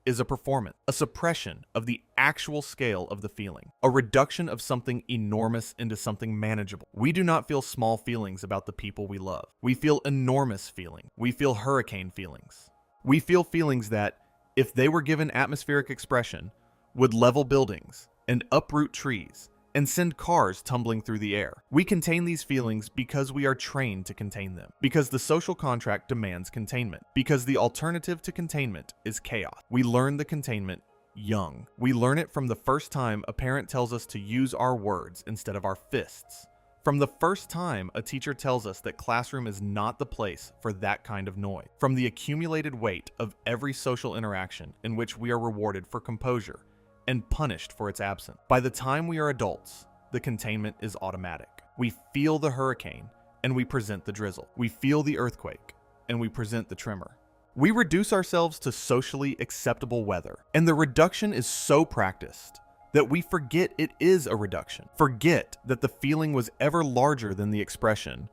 is a performance, a suppression of the actual scale of the feeling, a reduction of something enormous into something manageable. We do not feel small feelings about the people we love. We feel enormous feelings. We feel hurricane feelings. We feel feelings that, if they were given atmospheric expression, would level buildings and uproot trees and send cars tumbling through the air. We contain these feelings because we are trained to contain them, because the social contract demands containment, because the alternative to containment is chaos. We learn the containment young. We learn it from the first time a parent tells us to use our words instead of our fists. From the first time a teacher tells us that classroom is not the place for that kind of noise. From the accumulated weight of every social interaction in which we are rewarded for composure and punished for its absence. By the time we are adults, the containment is automatic. We feel the hurricane, and we present the drizzle. We feel the earthquake, and we present the tremor. We reduce ourselves to socially acceptable weather, and the reduction is so practiced that we forget it is a reduction. Forget that the feeling was ever larger than the expression.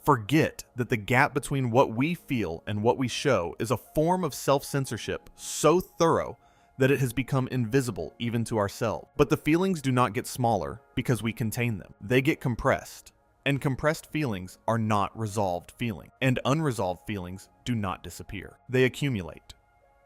Forget that the gap between what we feel and what we show is a form of self-censorship so thorough that it has become invisible even to ourselves. But the feelings do not get smaller because we contain them. They get compressed. And compressed feelings are not resolved feelings. And unresolved feelings do not disappear. They accumulate.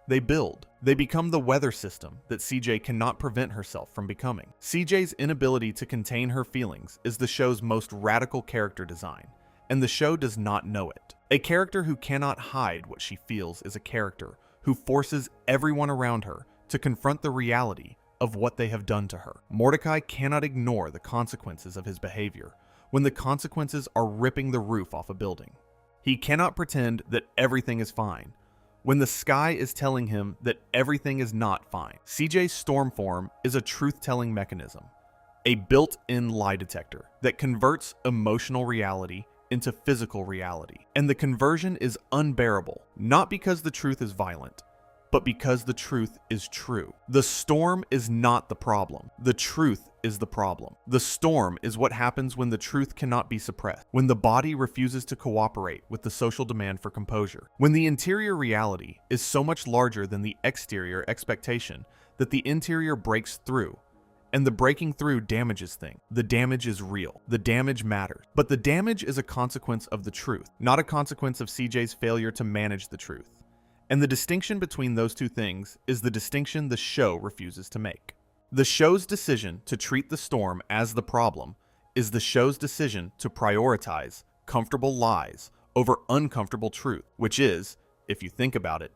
They build. They become the weather system that CJ cannot prevent herself from becoming. CJ's inability to contain her feelings is the show's most radical character design, and the show does not know it. A character who cannot hide what she feels is a character who forces everyone around her to confront the reality of what they have done to her. Mordecai cannot ignore the consequences of his behavior when the consequences are ripping the roof off a building. He cannot pretend that everything is fine when the sky is telling him that everything is not fine. CJ's storm form is a truth-telling mechanism, a built-in lie detector that converts emotional reality into physical reality. And the conversion is unbearable, not because the truth is violent, but because the truth is true. The storm is not the problem. The truth is the problem. The storm is what happens when the truth cannot be suppressed, when the body refuses to cooperate with the social demand for composure, when the interior reality is so much larger than the exterior expectation that the interior breaks through, and the breaking through damages things. The damage is real. The damage matters. But the damage is a consequence of the truth, not a consequence of CJ's failure to manage the truth. And the distinction between those two things is the distinction the show refuses to make. The show's decision to treat the storm as the problem is the show's decision to prioritize comfortable lies over uncomfortable truth, which is, if you think about it,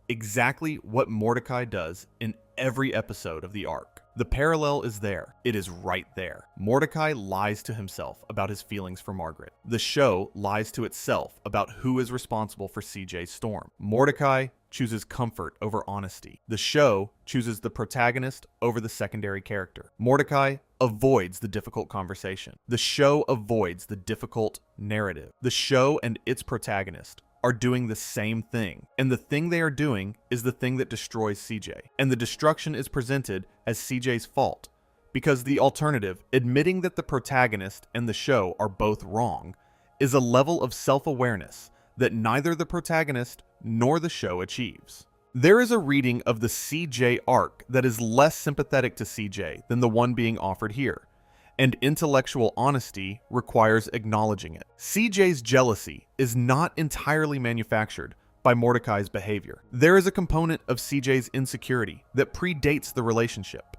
exactly what Mordecai does in every episode of the arc. The parallel is there. It is right there. Mordecai lies to himself about his feelings for Margaret. The show lies to itself about who is responsible for CJ's storm. Mordecai chooses comfort over honesty. The show chooses the protagonist over the secondary character. Mordecai avoids the difficult conversation. The show avoids the difficult narrative. The show and its protagonist are doing the same thing, and the thing they are doing is the thing that destroys CJ, and the destruction is presented as CJ's fault, because the alternative, admitting that the protagonist and the show are both wrong, is a level of self-awareness that neither the protagonist nor the show achieves. There is a reading of the CJ arc that is less sympathetic to CJ than the one being offered here, and intellectual honesty requires acknowledging it. CJ's jealousy is not entirely manufactured by Mordecai's behavior. There is a component of CJ's insecurity that predates the relationship,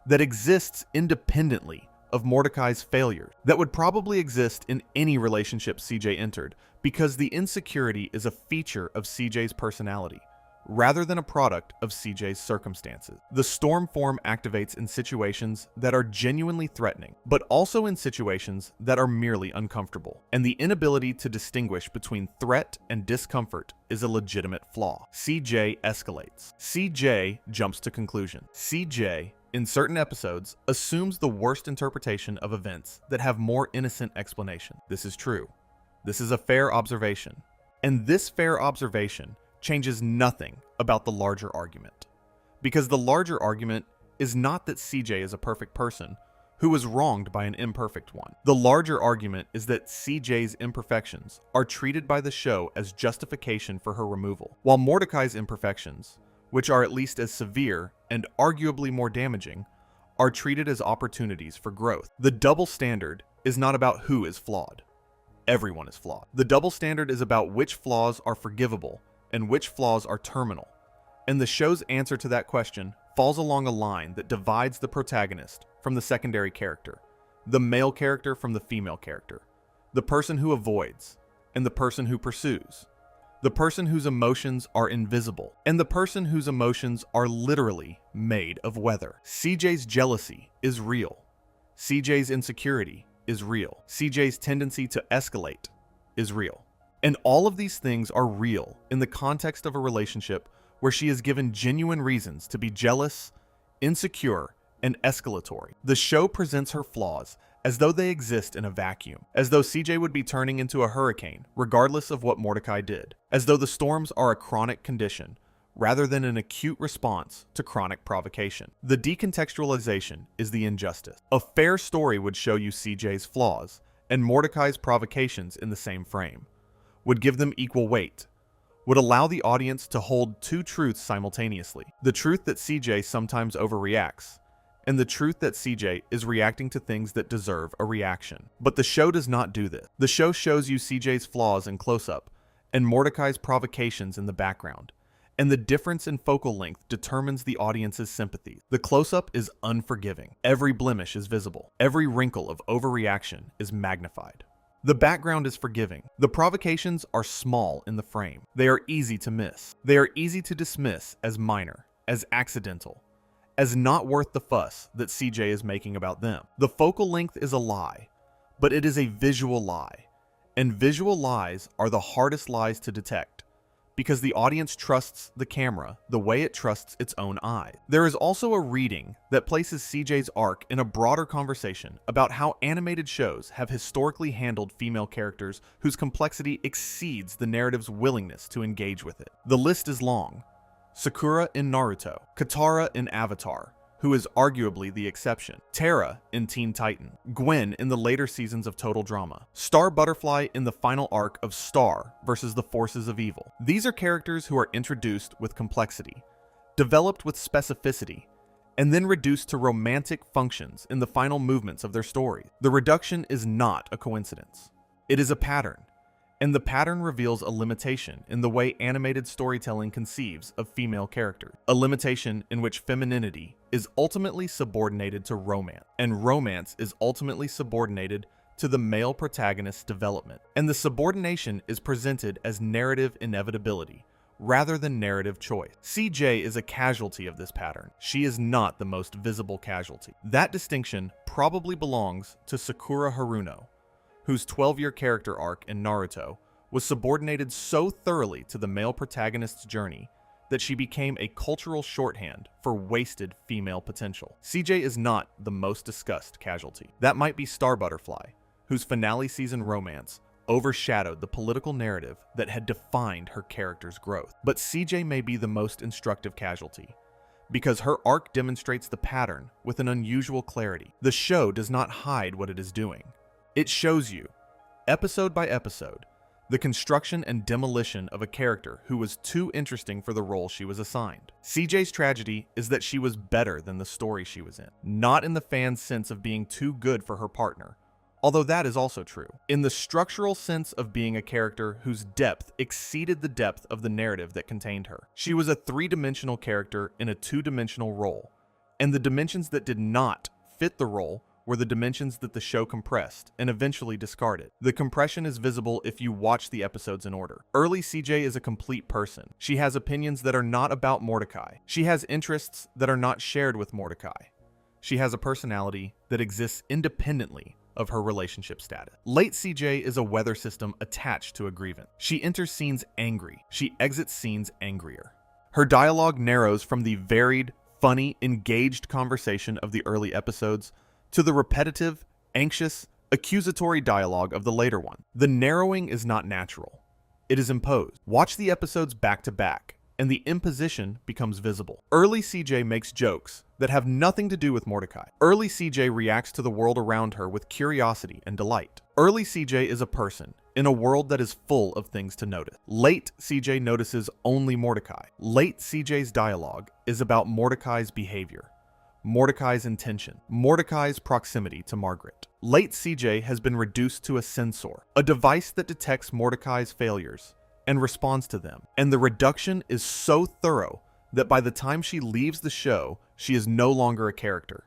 that exists independently of Mordecai's failure, that would probably exist in any relationship CJ entered, because the insecurity is a feature of CJ's personality, rather than a product of CJ's circumstances. The storm form activates in situations that are genuinely threatening, but also in situations that are merely uncomfortable. And the inability to distinguish between threat and discomfort is a legitimate flaw. CJ escalates. CJ jumps to conclusion. CJ, in certain episodes, assumes the worst interpretation of events that have more innocent explanation. This is true. This is a fair observation. And this fair observation changes nothing about the larger argument. Because the larger argument is not that CJ is a perfect person who was wronged by an imperfect one. The larger argument is that CJ's imperfections are treated by the show as justification for her removal, while Mordecai's imperfections which are at least as severe and arguably more damaging, are treated as opportunities for growth. The double standard is not about who is flawed. Everyone is flawed. The double standard is about which flaws are forgivable and which flaws are terminal. And the show's answer to that question falls along a line that divides the protagonist from the secondary character, the male character from the female character, the person who avoids and the person who pursues, the person whose emotions are invisible, and the person whose emotions are literally made of weather. CJ's jealousy is real. CJ's insecurity is real. CJ's tendency to escalate is real. And all of these things are real in the context of a relationship where she is given genuine reasons to be jealous, insecure, and escalatory. The show presents her flaws as though they exist in a vacuum, as though CJ would be turning into a hurricane regardless of what Mordecai did, as though the storms are a chronic condition rather than an acute response to chronic provocation. The decontextualization is the injustice. A fair story would show you CJ's flaws and Mordecai's provocations in the same frame, would give them equal weight, would allow the audience to hold two truths simultaneously: the truth that CJ sometimes overreacts, and the truth that CJ is reacting to things that deserve a reaction. But the show does not do this. The show shows you CJ's flaws in close-up and Mordecai's provocations in the background, and the difference in focal length determines the audience's sympathy. The close-up is unforgiving. Every blemish is visible. Every wrinkle of overreaction is magnified. The background is forgiving. The provocations are small in the frame. They are easy to miss. They are easy to dismiss as minor, as accidental, as not worth the fuss that CJ is making about them. The focal length is a lie, but it is a visual lie. And visual lies are the hardest lies to detect, because the audience trusts the camera the way it trusts its own eye. There is also a reading that places CJ's arc in a broader conversation about how animated shows have historically handled female characters whose complexity exceeds the narrative's willingness to engage with it. The list is long. Sakura in Naruto, Katara in Avatar, who is arguably the exception, Terra in Teen Titan, Gwen in the later seasons of Total Drama, Star Butterfly in the final arc of Star versus the Forces of Evil. These are characters who are introduced with complexity, developed with specificity, and then reduced to romantic functions in the final movements of their story. The reduction is not a coincidence. It is a pattern. And the pattern reveals a limitation in the way animated storytelling conceives of female characters. A limitation in which femininity is ultimately subordinated to romance, and romance is ultimately subordinated to the male protagonist's development. And the subordination is presented as narrative inevitability rather than narrative choice. CJ is a casualty of this pattern. She is not the most visible casualty. That distinction probably belongs to Sakura Haruno, whose 12-year character arc in Naruto was subordinated so thoroughly to the male protagonist's journey that she became a cultural shorthand for wasted female potential. CJ is not the most discussed casualty. That might be Star Butterfly, whose finale season romance overshadowed the political narrative that had defined her character's growth. But CJ may be the most instructive casualty, because her arc demonstrates the pattern with an unusual clarity. The show does not hide what it is doing. It shows you, episode by episode, the construction and demolition of a character who was too interesting for the role she was assigned. CJ's tragedy is that she was better than the story she was in, not in the fan's sense of being too good for her partner, although that is also true, in the structural sense of being a character whose depth exceeded the depth of the narrative that contained her. She was a three-dimensional character in a two-dimensional role, and the dimensions that did not fit the role were the dimensions that the show compressed and eventually discarded. The compression is visible if you watch the episodes in order. Early CJ is a complete person. She has opinions that are not about Mordecai. She has interests that are not shared with Mordecai. She has a personality that exists independently of her relationship status. Late CJ is a weather system attached to a grievance. She enters scenes angry. She exits scenes angrier. Her dialogue narrows from the varied, funny, engaged conversation of the early episodes to the repetitive, anxious, accusatory dialogue of the later one. The narrowing is not natural. It is imposed. Watch the episodes back to back, and the imposition becomes visible. Early CJ makes jokes that have nothing to do with Mordecai. Early CJ reacts to the world around her with curiosity and delight. Early CJ is a person, in a world that is full of things to notice. Late CJ notices only Mordecai. Late CJ's dialogue is about Mordecai's behavior, Mordecai's intention, Mordecai's proximity to Margaret. Late CJ has been reduced to a sensor, a device that detects Mordecai's failures and responds to them. And the reduction is so thorough that by the time she leaves the show, she is no longer a character.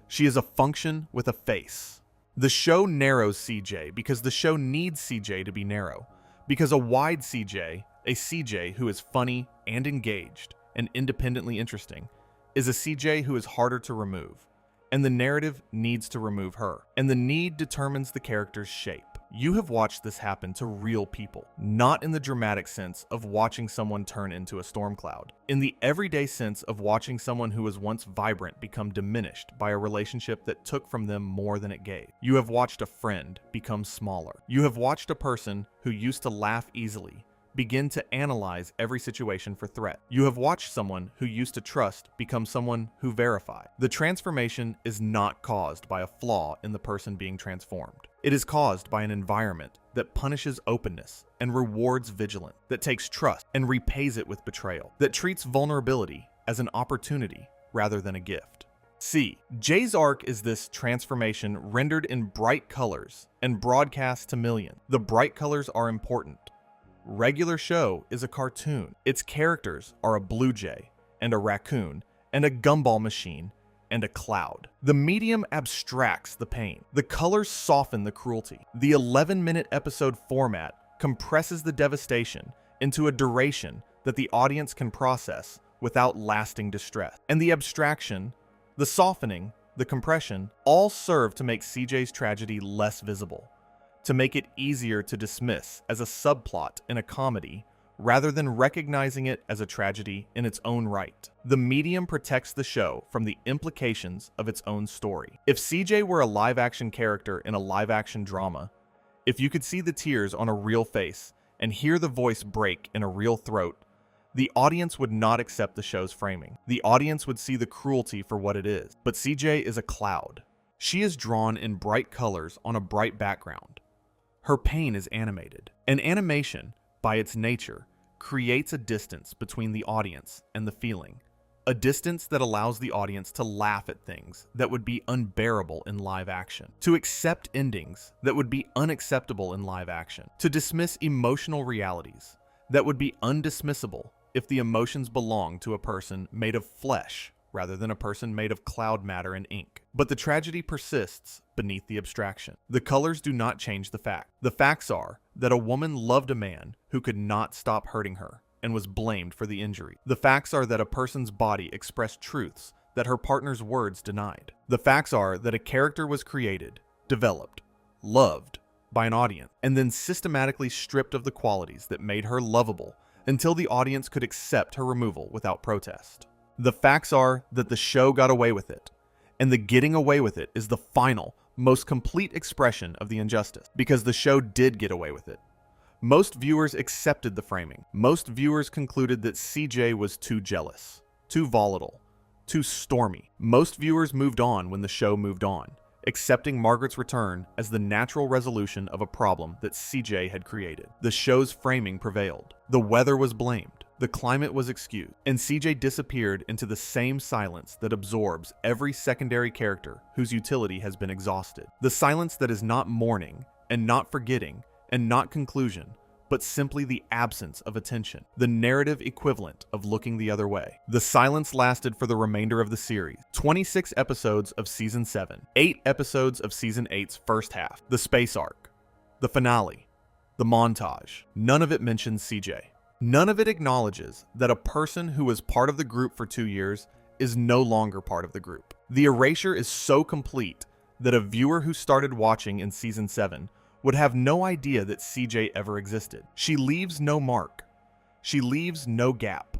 She is a function with a face. The show narrows CJ because the show needs CJ to be narrow. Because a wide CJ, a CJ who is funny and engaged and independently interesting, is a CJ who is harder to remove. And the narrative needs to remove her. And the need determines the character's shape. You have watched this happen to real people, not in the dramatic sense of watching someone turn into a storm cloud. In the everyday sense of watching someone who was once vibrant become diminished by a relationship that took from them more than it gave. You have watched a friend become smaller. You have watched a person who used to laugh easily begin to analyze every situation for threat. You have watched someone who used to trust become someone who verifies. The transformation is not caused by a flaw in the person being transformed. It is caused by an environment that punishes openness and rewards vigilance, that takes trust and repays it with betrayal, that treats vulnerability as an opportunity rather than a gift. C. Jay's arc is this transformation rendered in bright colors and broadcast to millions. The bright colors are important. Regular show is a cartoon. Its characters are a blue jay and a raccoon and a gumball machine and a cloud. The medium abstracts the pain. The colors soften the cruelty. The 11-minute episode format compresses the devastation into a duration that the audience can process without lasting distress. And the abstraction, the softening, the compression all serve to make CJ's tragedy less visible, to make it easier to dismiss as a subplot in a comedy rather than recognizing it as a tragedy in its own right. The medium protects the show from the implications of its own story. If CJ were a live-action character in a live-action drama, if you could see the tears on a real face and hear the voice break in a real throat, the audience would not accept the show's framing. The audience would see the cruelty for what it is. But CJ is a cloud. She is drawn in bright colors on a bright background. Her pain is animated. And animation, by its nature, creates a distance between the audience and the feeling. A distance that allows the audience to laugh at things that would be unbearable in live action, to accept endings that would be unacceptable in live action, to dismiss emotional realities that would be undismissible if the emotions belong to a person made of flesh rather than a person made of cloud matter and ink. But the tragedy persists beneath the abstraction. The colors do not change the fact. The facts are that a woman loved a man who could not stop hurting her and was blamed for the injury. The facts are that a person's body expressed truths that her partner's words denied. The facts are that a character was created, developed, loved by an audience, and then systematically stripped of the qualities that made her lovable until the audience could accept her removal without protest. The facts are that the show got away with it, and the getting away with it is the final, most complete expression of the injustice, because the show did get away with it. Most viewers accepted the framing. Most viewers concluded that CJ was too jealous, too volatile, too stormy. Most viewers moved on when the show moved on, accepting Margaret's return as the natural resolution of a problem that CJ had created. The show's framing prevailed. The weather was blamed. The climate was excused, and CJ disappeared into the same silence that absorbs every secondary character whose utility has been exhausted. The silence that is not mourning, and not forgetting, and not conclusion, but simply the absence of attention, the narrative equivalent of looking the other way. The silence lasted for the remainder of the series. 26 episodes of Season 7, 8 episodes of Season 8's first half, the space arc, the finale, the montage. None of it mentions CJ. None of it acknowledges that a person who was part of the group for 2 years is no longer part of the group. The erasure is so complete that a viewer who started watching in Season 7 would have no idea that CJ ever existed. She leaves no mark. She leaves no gap.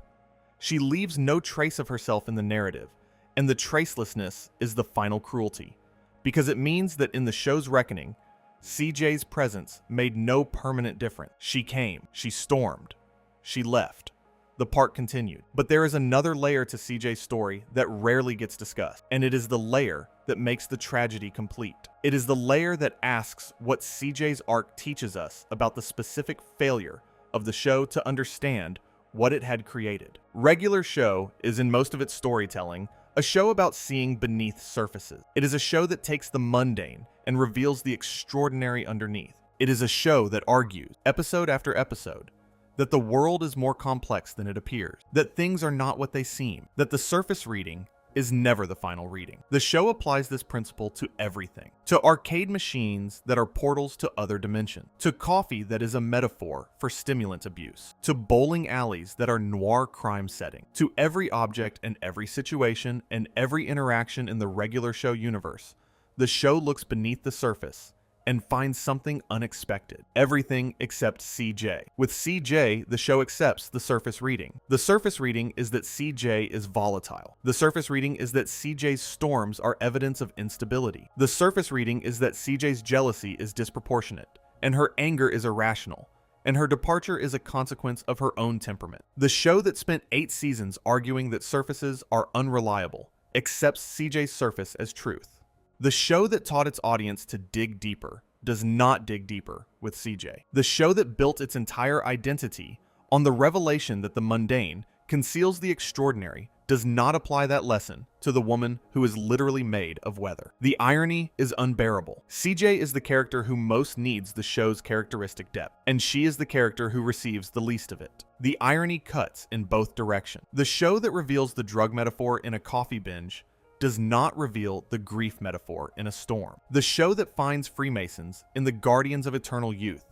She leaves no trace of herself in the narrative, and the tracelessness is the final cruelty, because it means that in the show's reckoning, CJ's presence made no permanent difference. She came, she stormed, she left, the park continued. But there is another layer to CJ's story that rarely gets discussed, and it is the layer that makes the tragedy complete. It is the layer that asks what CJ's arc teaches us about the specific failure of the show to understand what it had created. Regular Show is, in most of its storytelling, a show about seeing beneath surfaces. It is a show that takes the mundane and reveals the extraordinary underneath. It is a show that argues, episode after episode, that the world is more complex than it appears, that things are not what they seem, that the surface reading is never the final reading. The show applies this principle to everything. To arcade machines that are portals to other dimensions. To coffee that is a metaphor for stimulant abuse. To bowling alleys that are noir crime setting. To every object and every situation and every interaction in the Regular Show universe, the show looks beneath the surface and finds something unexpected. Everything except CJ. With CJ, the show accepts the surface reading. The surface reading is that CJ is volatile. The surface reading is that CJ's storms are evidence of instability. The surface reading is that CJ's jealousy is disproportionate, and her anger is irrational, and her departure is a consequence of her own temperament. The show that spent 8 seasons arguing that surfaces are unreliable accepts CJ's surface as truth. The show that taught its audience to dig deeper does not dig deeper with CJ. The show that built its entire identity on the revelation that the mundane conceals the extraordinary does not apply that lesson to the woman who is literally made of weather. The irony is unbearable. CJ is the character who most needs the show's characteristic depth, and she is the character who receives the least of it. The irony cuts in both directions. The show that reveals the drug metaphor in a coffee binge does not reveal the grief metaphor in a storm. The show that finds Freemasons in the Guardians of Eternal Youth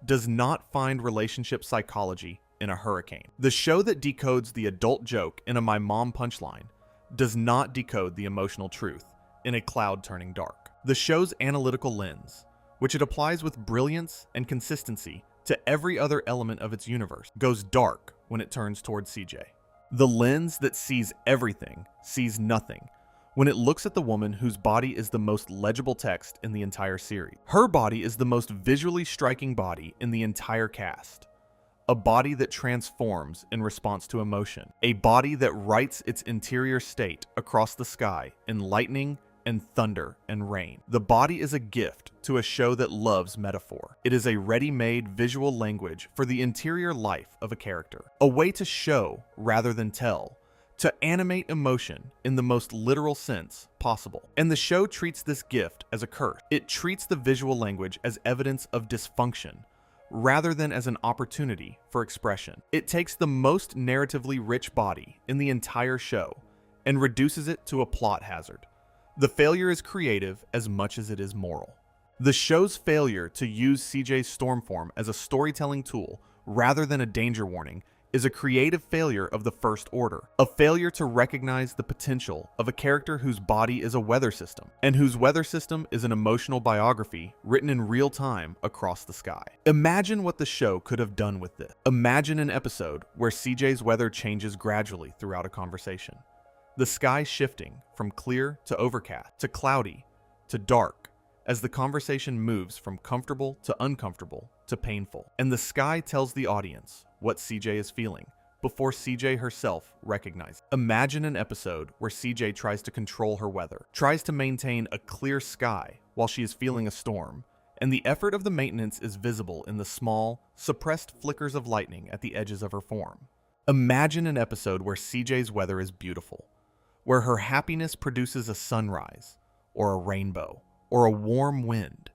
does not find relationship psychology in a hurricane. The show that decodes the adult joke in a My Mom punchline does not decode the emotional truth in a cloud turning dark. The show's analytical lens, which it applies with brilliance and consistency to every other element of its universe, goes dark when it turns towards CJ. The lens that sees everything sees nothing when it looks at the woman whose body is the most legible text in the entire series. Her body is the most visually striking body in the entire cast. A body that transforms in response to emotion. A body that writes its interior state across the sky in lightning and thunder and rain. The body is a gift to a show that loves metaphor. It is a ready-made visual language for the interior life of a character. A way to show rather than tell, to animate emotion in the most literal sense possible. And the show treats this gift as a curse. It treats the visual language as evidence of dysfunction, rather than as an opportunity for expression. It takes the most narratively rich body in the entire show and reduces it to a plot hazard. The failure is creative as much as it is moral. The show's failure to use CJ's storm form as a storytelling tool rather than a danger warning is a creative failure of the First Order, a failure to recognize the potential of a character whose body is a weather system, and whose weather system is an emotional biography written in real time across the sky. Imagine what the show could have done with this. Imagine an episode where CJ's weather changes gradually throughout a conversation. The sky shifting from clear to overcast, to cloudy, to dark, as the conversation moves from comfortable to uncomfortable to painful. And the sky tells the audience what CJ is feeling before CJ herself recognizes. Imagine an episode where CJ tries to control her weather, tries to maintain a clear sky while she is feeling a storm, and the effort of the maintenance is visible in the small, suppressed flickers of lightning at the edges of her form. Imagine an episode where CJ's weather is beautiful, where her happiness produces a sunrise, or a rainbow, or a warm wind,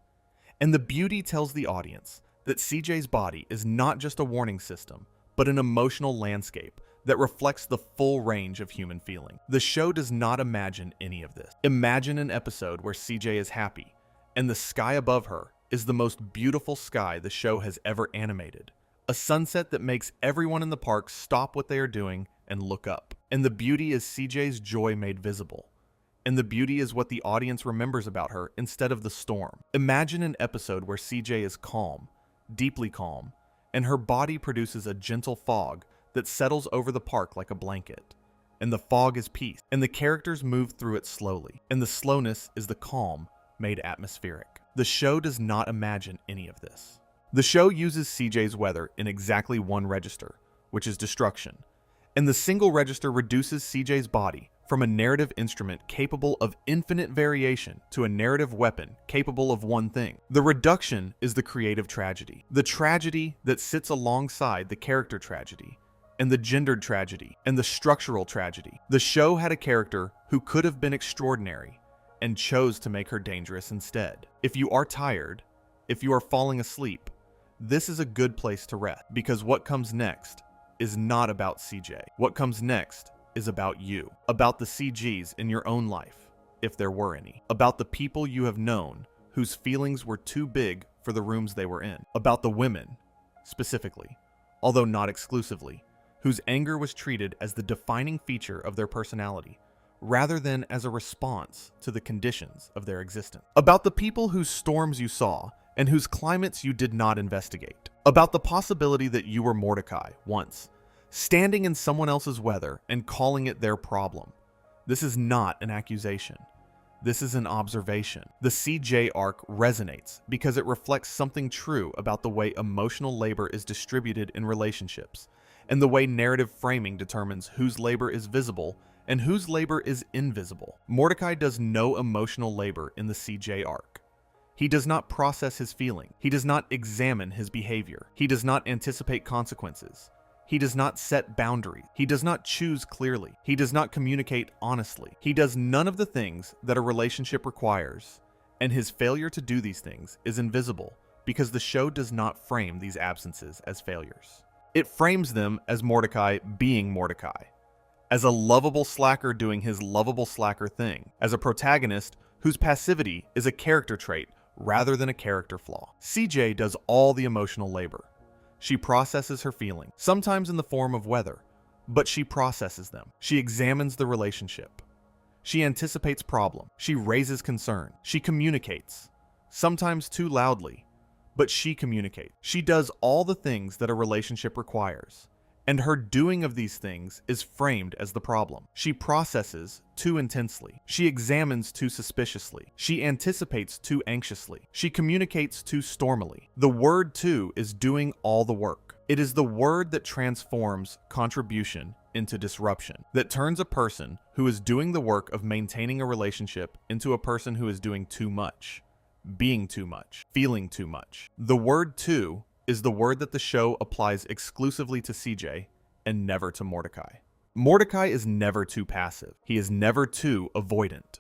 and the beauty tells the audience that CJ's body is not just a warning system, but an emotional landscape that reflects the full range of human feeling. The show does not imagine any of this. Imagine an episode where CJ is happy, and the sky above her is the most beautiful sky the show has ever animated. A sunset that makes everyone in the park stop what they are doing and look up. And the beauty is CJ's joy made visible. And the beauty is what the audience remembers about her instead of the storm. Imagine an episode where CJ is calm, deeply calm, and her body produces a gentle fog that settles over the park like a blanket. And the fog is peace, and the characters move through it slowly, and the slowness is the calm made atmospheric. The show does not imagine any of this. The show uses CJ's weather in exactly one register, which is destruction, And the single register reduces CJ's body from a narrative instrument capable of infinite variation to a narrative weapon capable of one thing. The reduction is the creative tragedy, the tragedy that sits alongside the character tragedy, and the gendered tragedy, and the structural tragedy. The show had a character who could have been extraordinary and chose to make her dangerous instead. If you are tired, if you are falling asleep, this is a good place to rest, because what comes next is not about CJ. What comes next is about you, about the CGs in your own life, if there were any, about the people you have known whose feelings were too big for the rooms they were in, about the women, specifically, although not exclusively, whose anger was treated as the defining feature of their personality, rather than as a response to the conditions of their existence, about the people whose storms you saw and whose climates you did not investigate, about the possibility that you were Mordecai once, standing in someone else's weather and calling it their problem. This is not an accusation. This is an observation. The CJ arc resonates because it reflects something true about the way emotional labor is distributed in relationships, and the way narrative framing determines whose labor is visible and whose labor is invisible. Mordecai does no emotional labor in the CJ arc. He does not process his feeling. He does not examine his behavior. He does not anticipate consequences. He does not set boundaries. He does not choose clearly. He does not communicate honestly. He does none of the things that a relationship requires, and his failure to do these things is invisible because the show does not frame these absences as failures. It frames them as Mordecai being Mordecai, as a lovable slacker doing his lovable slacker thing, as a protagonist whose passivity is a character trait rather than a character flaw. CJ does all the emotional labor. She processes her feelings, sometimes in the form of weather, but she processes them. She examines the relationship. She anticipates problem. She raises concern. She communicates, sometimes too loudly, but she communicates. She does all the things that a relationship requires, and her doing of these things is framed as the problem. She processes too intensely. She examines too suspiciously. She anticipates too anxiously. She communicates too stormily. The word too is doing all the work. It is the word that transforms contribution into disruption, that turns a person who is doing the work of maintaining a relationship into a person who is doing too much, being too much, feeling too much. The word too is the word that the show applies exclusively to CJ and never to Mordecai. Mordecai is never too passive. He is never too avoidant.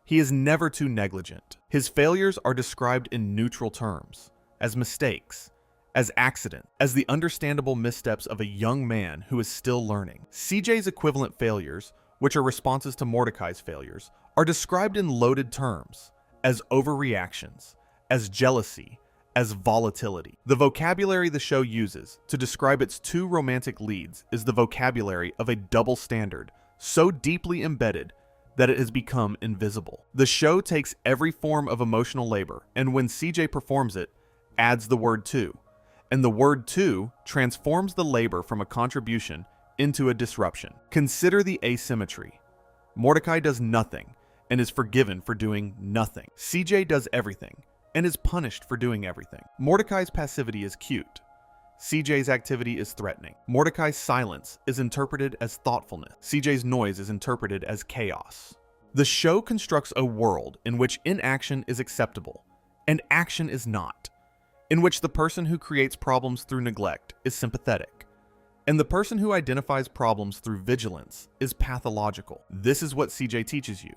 He is never too negligent. His failures are described in neutral terms, as mistakes, as accident, as the understandable missteps of a young man who is still learning. CJ's equivalent failures, which are responses to Mordecai's failures, are described in loaded terms, as overreactions, as jealousy, as volatility. The vocabulary the show uses to describe its two romantic leads is the vocabulary of a double standard, so deeply embedded that it has become invisible. The show takes every form of emotional labor, and when CJ performs it, adds the word to, and the word to transforms the labor from a contribution into a disruption. Consider the asymmetry. Mordecai does nothing and is forgiven for doing nothing. CJ does everything and is punished for doing everything. Mordecai's passivity is cute. CJ's activity is threatening. Mordecai's silence is interpreted as thoughtfulness. CJ's noise is interpreted as chaos. The show constructs a world in which inaction is acceptable and action is not, in which the person who creates problems through neglect is sympathetic, and the person who identifies problems through vigilance is pathological. This is what CJ teaches you,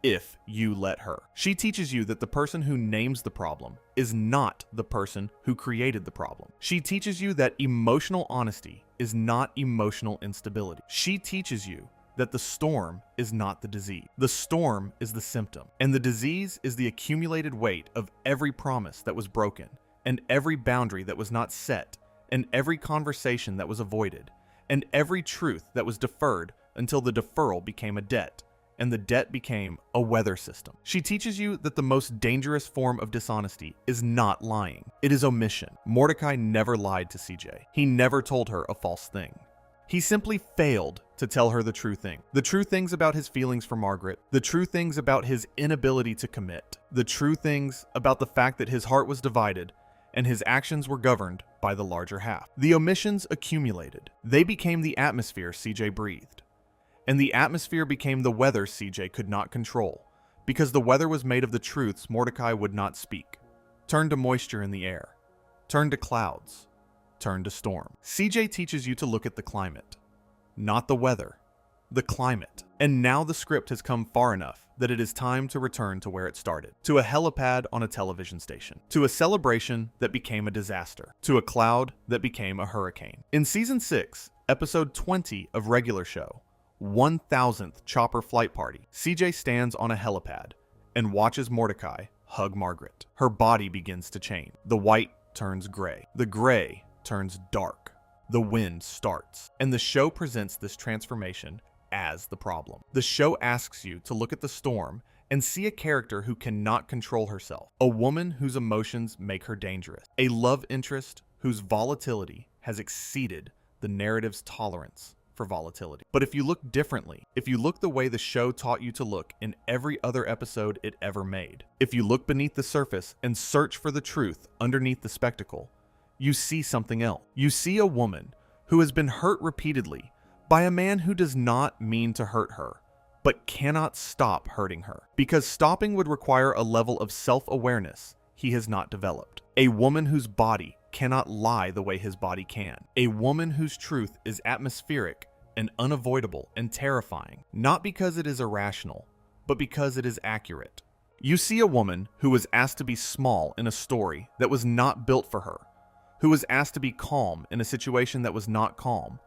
if you let her. She teaches you that the person who names the problem is not the person who created the problem. She teaches you that emotional honesty is not emotional instability. She teaches you that the storm is not the disease. The storm is the symptom, and the disease is the accumulated weight of every promise that was broken, and every boundary that was not set, and every conversation that was avoided, and every truth that was deferred until the deferral became a debt, and the debt became a weather system. She teaches you that the most dangerous form of dishonesty is not lying. It is omission. Mordecai never lied to CJ. He never told her a false thing. He simply failed to tell her the true thing. The true things about his feelings for Margaret, the true things about his inability to commit, the true things about the fact that his heart was divided and his actions were governed by the larger half. The omissions accumulated. They became the atmosphere CJ breathed. And the atmosphere became the weather CJ could not control, because the weather was made of the truths Mordecai would not speak. Turn to moisture in the air. Turn to clouds. Turn to storm. CJ teaches you to look at the climate. Not the weather. The climate. And now the script has come far enough that it is time to return to where it started. To a helipad on a television station. To a celebration that became a disaster. To a cloud that became a hurricane. In Season 6, Episode 20 of Regular Show, 1000th Chopper Flight Party, CJ stands on a helipad and watches Mordecai hug Margaret. Her body begins to change. The white turns gray. The gray turns dark. The wind starts. And the show presents this transformation as the problem. The show asks you to look at the storm and see a character who cannot control herself. A woman whose emotions make her dangerous. A love interest whose volatility has exceeded the narrative's tolerance for volatility. But if you look differently, if you look the way the show taught you to look in every other episode it ever made, if you look beneath the surface and search for the truth underneath the spectacle, you see something else. You see a woman who has been hurt repeatedly by a man who does not mean to hurt her, but cannot stop hurting her, because stopping would require a level of self-awareness he has not developed. A woman whose body cannot lie the way his body can. A woman whose truth is atmospheric and unavoidable and terrifying, not because it is irrational, but because it is accurate. You see a woman who was asked to be small in a story that was not built for her, who was asked to be calm in a situation that was not calm,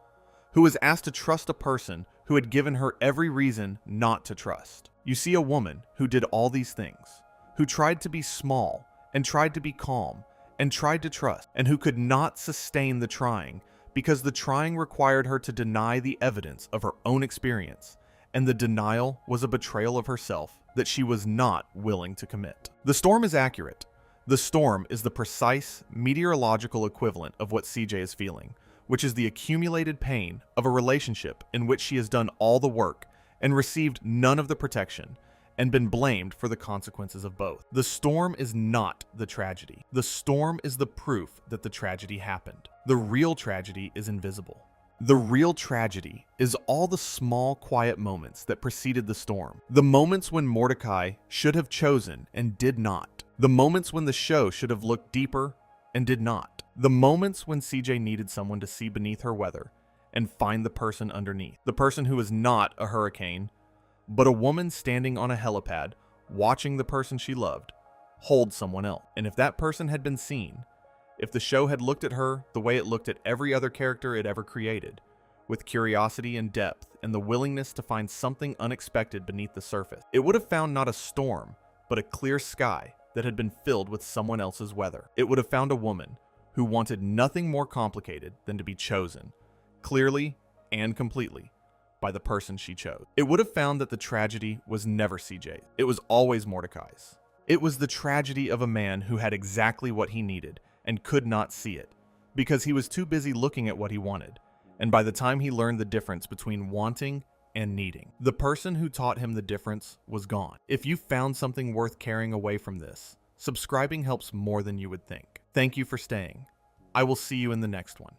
who was asked to trust a person who had given her every reason not to trust. You see a woman who did all these things, who tried to be small and tried to be calm and tried to trust, and who could not sustain the trying because the trying required her to deny the evidence of her own experience, and the denial was a betrayal of herself that she was not willing to commit. The storm is accurate. The storm is the precise meteorological equivalent of what CJ is feeling, which is the accumulated pain of a relationship in which she has done all the work and received none of the protection, and been blamed for the consequences of both. The storm is not the tragedy. The storm is the proof that the tragedy happened. The real tragedy is invisible. The real tragedy is all the small, quiet moments that preceded the storm. The moments when Mordecai should have chosen and did not. The moments when the show should have looked deeper and did not. The moments when CJ needed someone to see beneath her weather and find the person underneath. The person who is not a hurricane, but a woman standing on a helipad, watching the person she loved hold someone else. And if that person had been seen, if the show had looked at her the way it looked at every other character it ever created, with curiosity and depth and the willingness to find something unexpected beneath the surface, it would have found not a storm, but a clear sky that had been filled with someone else's weather. It would have found a woman who wanted nothing more complicated than to be chosen, clearly and completely, by the person she chose. It would have found that the tragedy was never CJ's. It was always Mordecai's. It was the tragedy of a man who had exactly what he needed and could not see it, because he was too busy looking at what he wanted, and by the time he learned the difference between wanting and needing, the person who taught him the difference was gone. If you found something worth carrying away from this, subscribing helps more than you would think. Thank you for staying. I will see you in the next one.